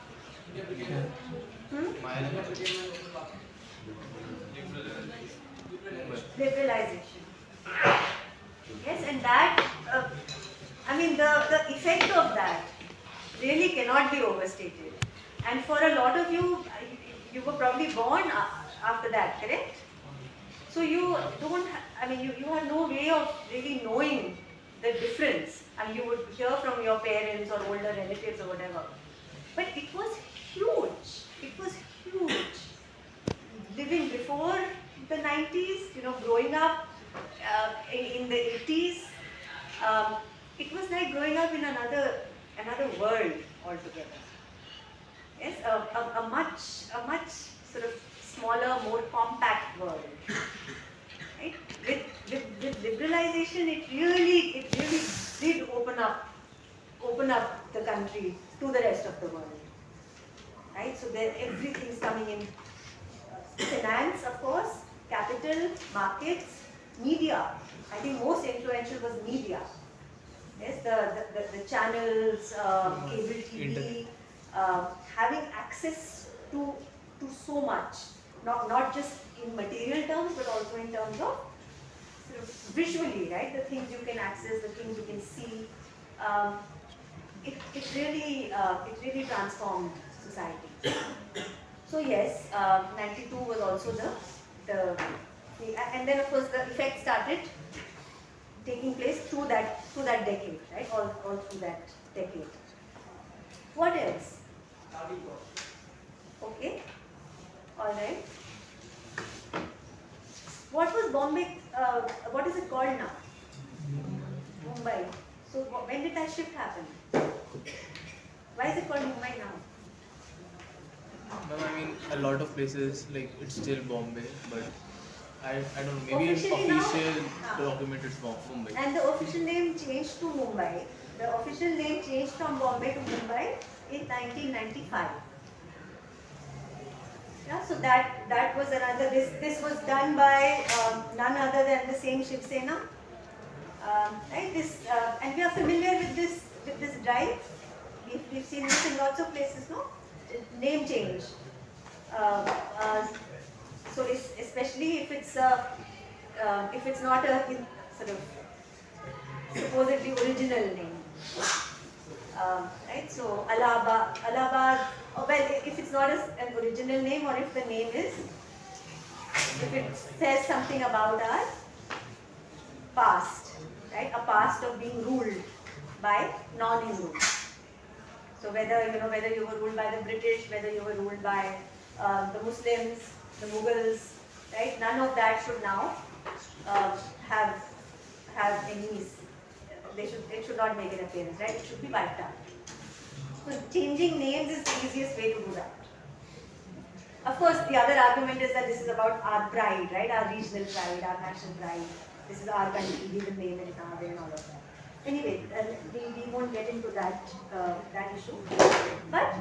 Speaker 1: Liberalization. Yes, and that, the effect of that really cannot be overstated. And for a lot of you, you were probably born after that, correct? So you don't, you have no way of really knowing the difference. You would hear from your parents or older relatives or whatever. But it was huge. It was huge. Living before the 90s, growing up in the 80s, it was like growing up in another world altogether. Yes, a much sort of smaller, more compact world. Right? With liberalization, it really did open up the country to the rest of the world. Right? So there everything's coming in. Finance, of course, capital, markets, media. I think most influential was media. Yes, the channels, cable TV, having access to so much, not just in material terms, but also in terms of sort of visually, right? The things you can access, the things you can see. It really transformed society. So yes, 92 was also and then of course the effect started taking place through that decade, right? All through that decade. What else? Okay, all right. What was Bombay? What is it called now? Mumbai. So when did that shift happen? Why is it called Mumbai now?
Speaker 2: Ma'am, a lot of places, like, it's still Bombay, but I don't know, maybe in
Speaker 1: Officially now?
Speaker 2: official document it's Mumbai.
Speaker 1: And the official name changed to Mumbai. The official name changed from Bombay to Mumbai in 1995. Yeah, so that was another. This was done by none other than the same Shiv Sena. Right? And we are familiar with this drive. We've seen this in lots of places, no? Name change. So especially if it's not a sort of supposedly original name. Right? So Allahabad, if it's not an original name, or if the name if it says something about our past, right? A past of being ruled by non-Hindus. So whether you were ruled by the British, whether you were ruled by the Muslims, the Mughals, right? None of that should now have any. It should not make an appearance, right? It should be wiped out. So changing names is the easiest way to do that. Of course, the other argument is that this is about our pride, right? Our regional pride, our national pride. This is our country. We will name it in our way and all of that. Anyway, we won't get into that issue. But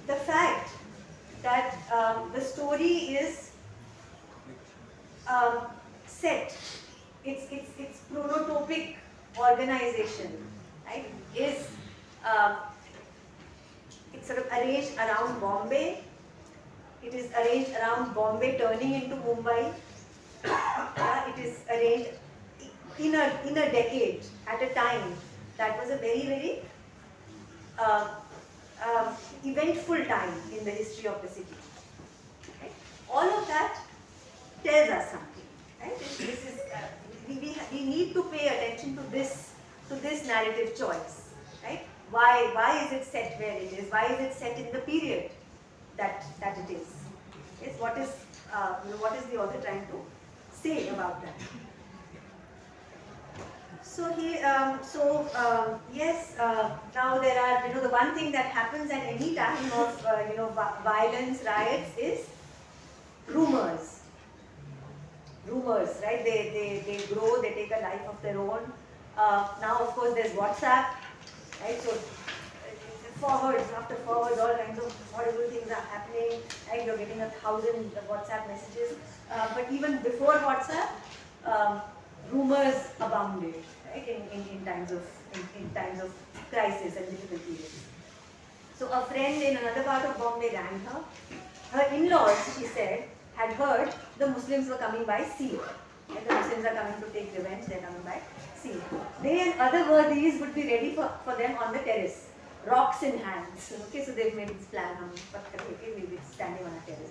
Speaker 1: the fact that the story is set, its chronotopic organization, right, is it's sort of arranged around Bombay. It is arranged around Bombay turning into Mumbai. It is arranged in a decade, at a time that was a very, very eventful time in the history of the city. Right? All of that tells us something. Right? This is we need to pay attention to this narrative choice. Right? Why is it set where it is? Why is it set in the period that it is? Yes, what is what is the author trying to say about that? So yes. Now there are the one thing that happens at any time of violence, riots is rumors. Rumors, right? They grow. They take a life of their own. Now of course there's WhatsApp, right? So forwards after forwards, all kinds of horrible things are happening. Right? You're getting 1,000 WhatsApp messages. But even before WhatsApp, rumors abounded, right? In times of crisis and difficult periods. So a friend in another part of Bombay rang her. Her in-laws, she said, had heard the Muslims were coming by sea. And the Muslims are coming to take revenge, they're coming by sea. They and other worthies would be ready for them on the terrace, rocks in hands. Okay, so they've made this plan, we'll be standing on a terrace.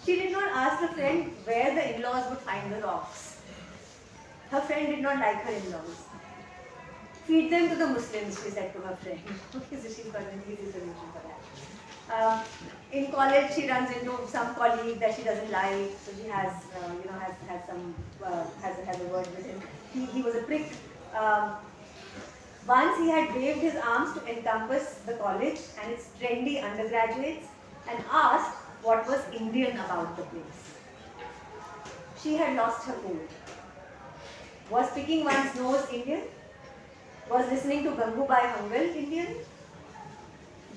Speaker 1: She did not ask the friend where the in-laws would find the rocks. Her friend did not like her in-laws. Feed them to the Muslims, she said to her friend. Okay, so she's got an easy solution for that. In college, she runs into some colleague that she doesn't like, so she has a word with him. He was a prick. Once he had waved his arms to encompass the college and its trendy undergraduates and asked what was Indian about the place. She had lost her cool. Was picking one's nose Indian? Was listening to Gangubai Hangal Indian?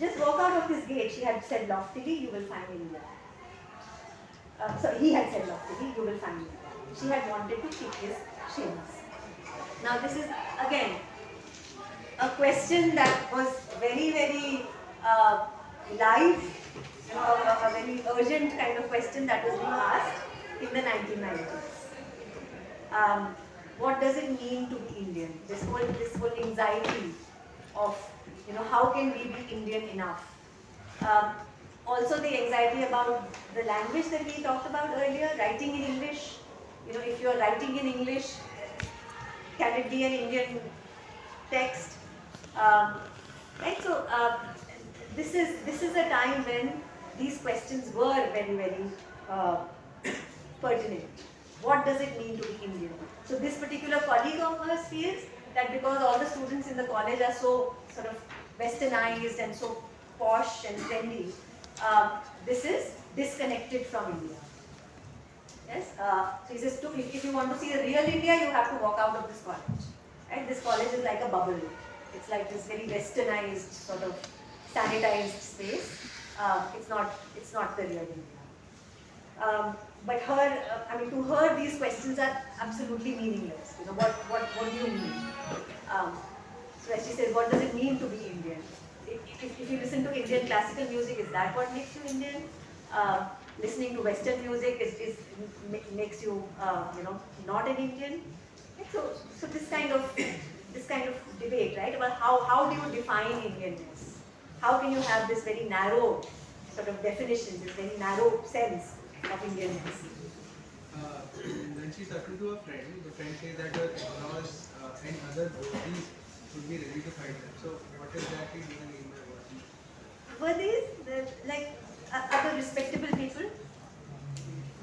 Speaker 1: Just walk out of this gate, she had said loftily, you will find India. He had said loftily, you will find India. She had wanted to kick his shins. Now this is again a question that was very, very live, a very urgent kind of question that was being asked in the 1990s. What does it mean to be Indian? This whole anxiety of how can we be Indian enough? Also the anxiety about the language that we talked about earlier, writing in English. If you're writing in English, can it be an Indian text? Right. So this is a time when these questions were very, very pertinent. What does it mean to be Indian? So this particular colleague of hers feels that because all the students in the college are so sort of westernized and so posh and trendy, this is disconnected from India. Yes. So he says, if you want to see the real India, you have to walk out of this college. Right? This college is like a bubble. It's like this very westernized sort of sanitized space. It's not the real India. But to her, these questions are absolutely meaningless. What do you mean? So as she says, what does it mean to be Indian? If you listen to Indian classical music, is that what makes you Indian? Listening to Western music makes you not an Indian. So this kind of debate, right, about how do you define Indianness? How can you have this very narrow sort of definition, this very narrow sense of Indianness?
Speaker 3: When she's talking to a friend, the friend says that her in-laws and other bodies would be ready to fight them. So what exactly do you mean by bodies?
Speaker 1: Were these like other respectable people?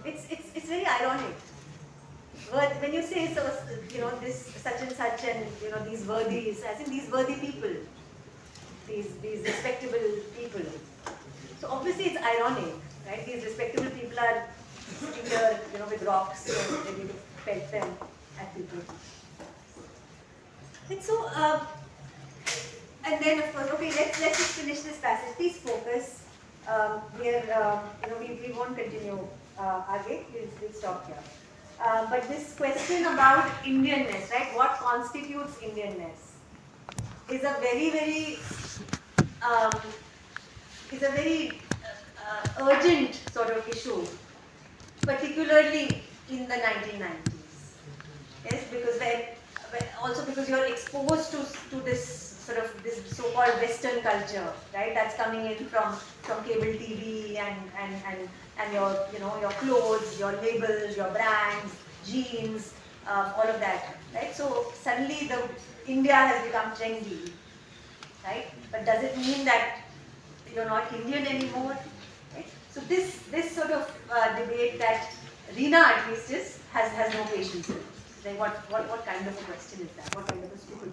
Speaker 1: It's very ironic. When you say so, this such and such and these worthies, I think these worthy people, these respectable people. So obviously it's ironic, right? These respectable people are sitting here, with rocks and ready to pelt them at people. And so, and then of course, okay, let's just finish this passage. Please focus. We won't continue. We'll stop here. But this question about Indianness, right? What constitutes Indianness, is a very, urgent sort of issue, particularly in the 1990s. Yes, because you're exposed to this this so-called Western culture, right? That's coming in from cable TV and your clothes, your labels, your brands, jeans, all of that, right? So suddenly India has become trendy, right? But does it mean that you're not Indian anymore? Right? So this sort of debate that Reena at least has no patience with. Like what kind of a question is that? What kind of a stupid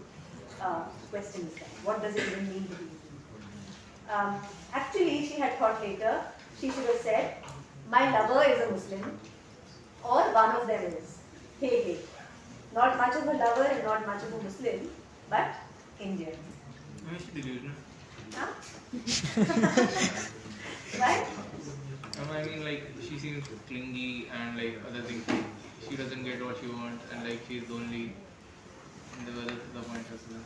Speaker 1: question is that? What does it even mean to be Muslim? Actually, she had thought later, she should have said, my lover is a Muslim, or one of them is. Hey, hey. Not much of a lover and not much of a Muslim, but Indian.
Speaker 2: Maybe she's delusional.
Speaker 1: Huh? Right?
Speaker 2: I mean, like, she seems clingy and like other things. She doesn't get what she wants, and like she's lonely. And the point as well.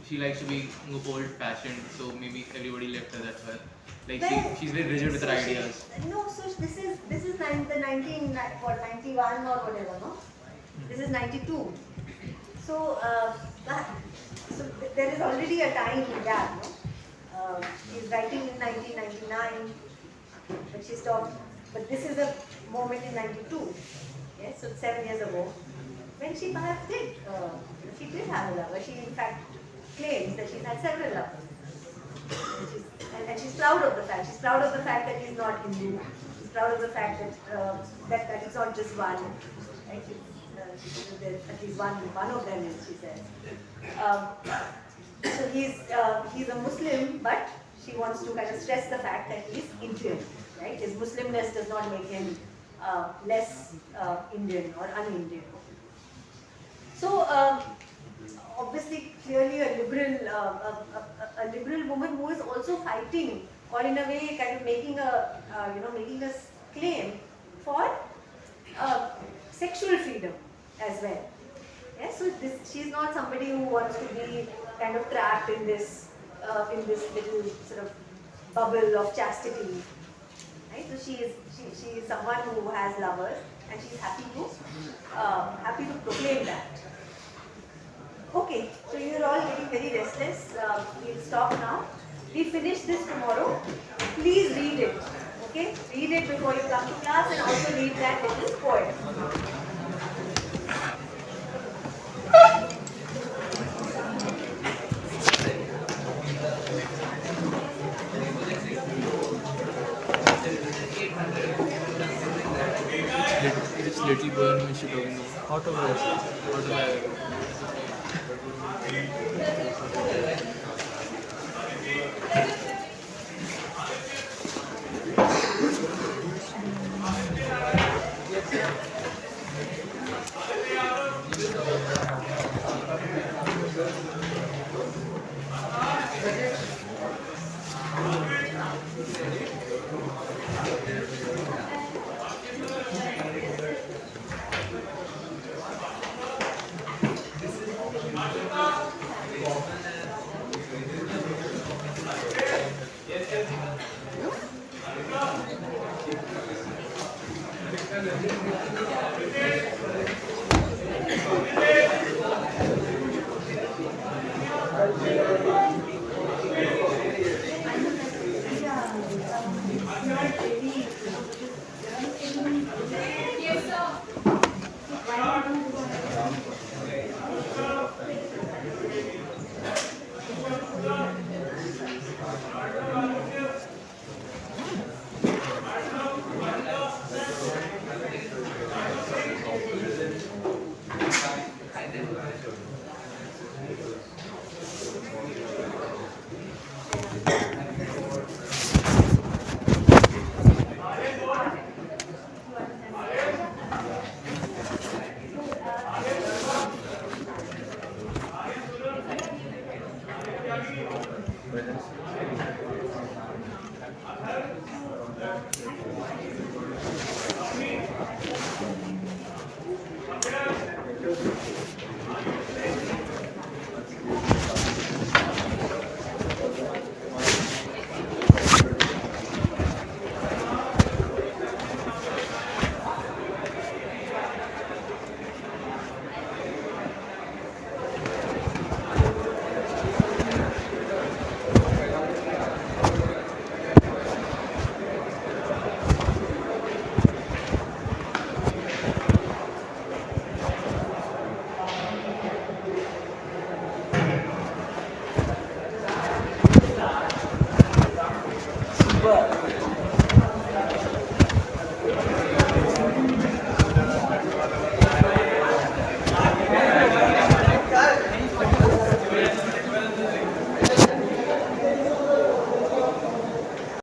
Speaker 2: She likes to be old-fashioned, so maybe everybody left her that well. Like she's very rigid with her ideas.
Speaker 1: No, so this is the 91 or whatever, no? This is 92. So there is already a time gap, no? She's writing in 1999, but she stopped. But this is a moment in 92. Yes, so 7 years ago, when she perhaps did, she did have a lover. She in fact claims that she's had several lovers. And she's proud of the fact. She's proud of the fact that he's not Hindu. She's proud of the fact that that it's not just one. Right? There's at least one of them is, she says. So he's a Muslim, but she wants to kind of stress the fact that he's Indian. Right? His Muslimness does not make him less Indian or un-Indian. So obviously, clearly a liberal woman who is also fighting, or in a way, kind of making a claim for sexual freedom as well. Yes, so she's not somebody who wants to be kind of trapped in this little sort of bubble of chastity. Right? So she is someone who has lovers, and she's happy to proclaim that. Okay, so you're all getting very restless. We'll stop now. We finish this tomorrow. Please read it. Okay? Read it before you come to class, and also read that little poem.
Speaker 2: This little poem which you're talking about. Autobiography.
Speaker 6: But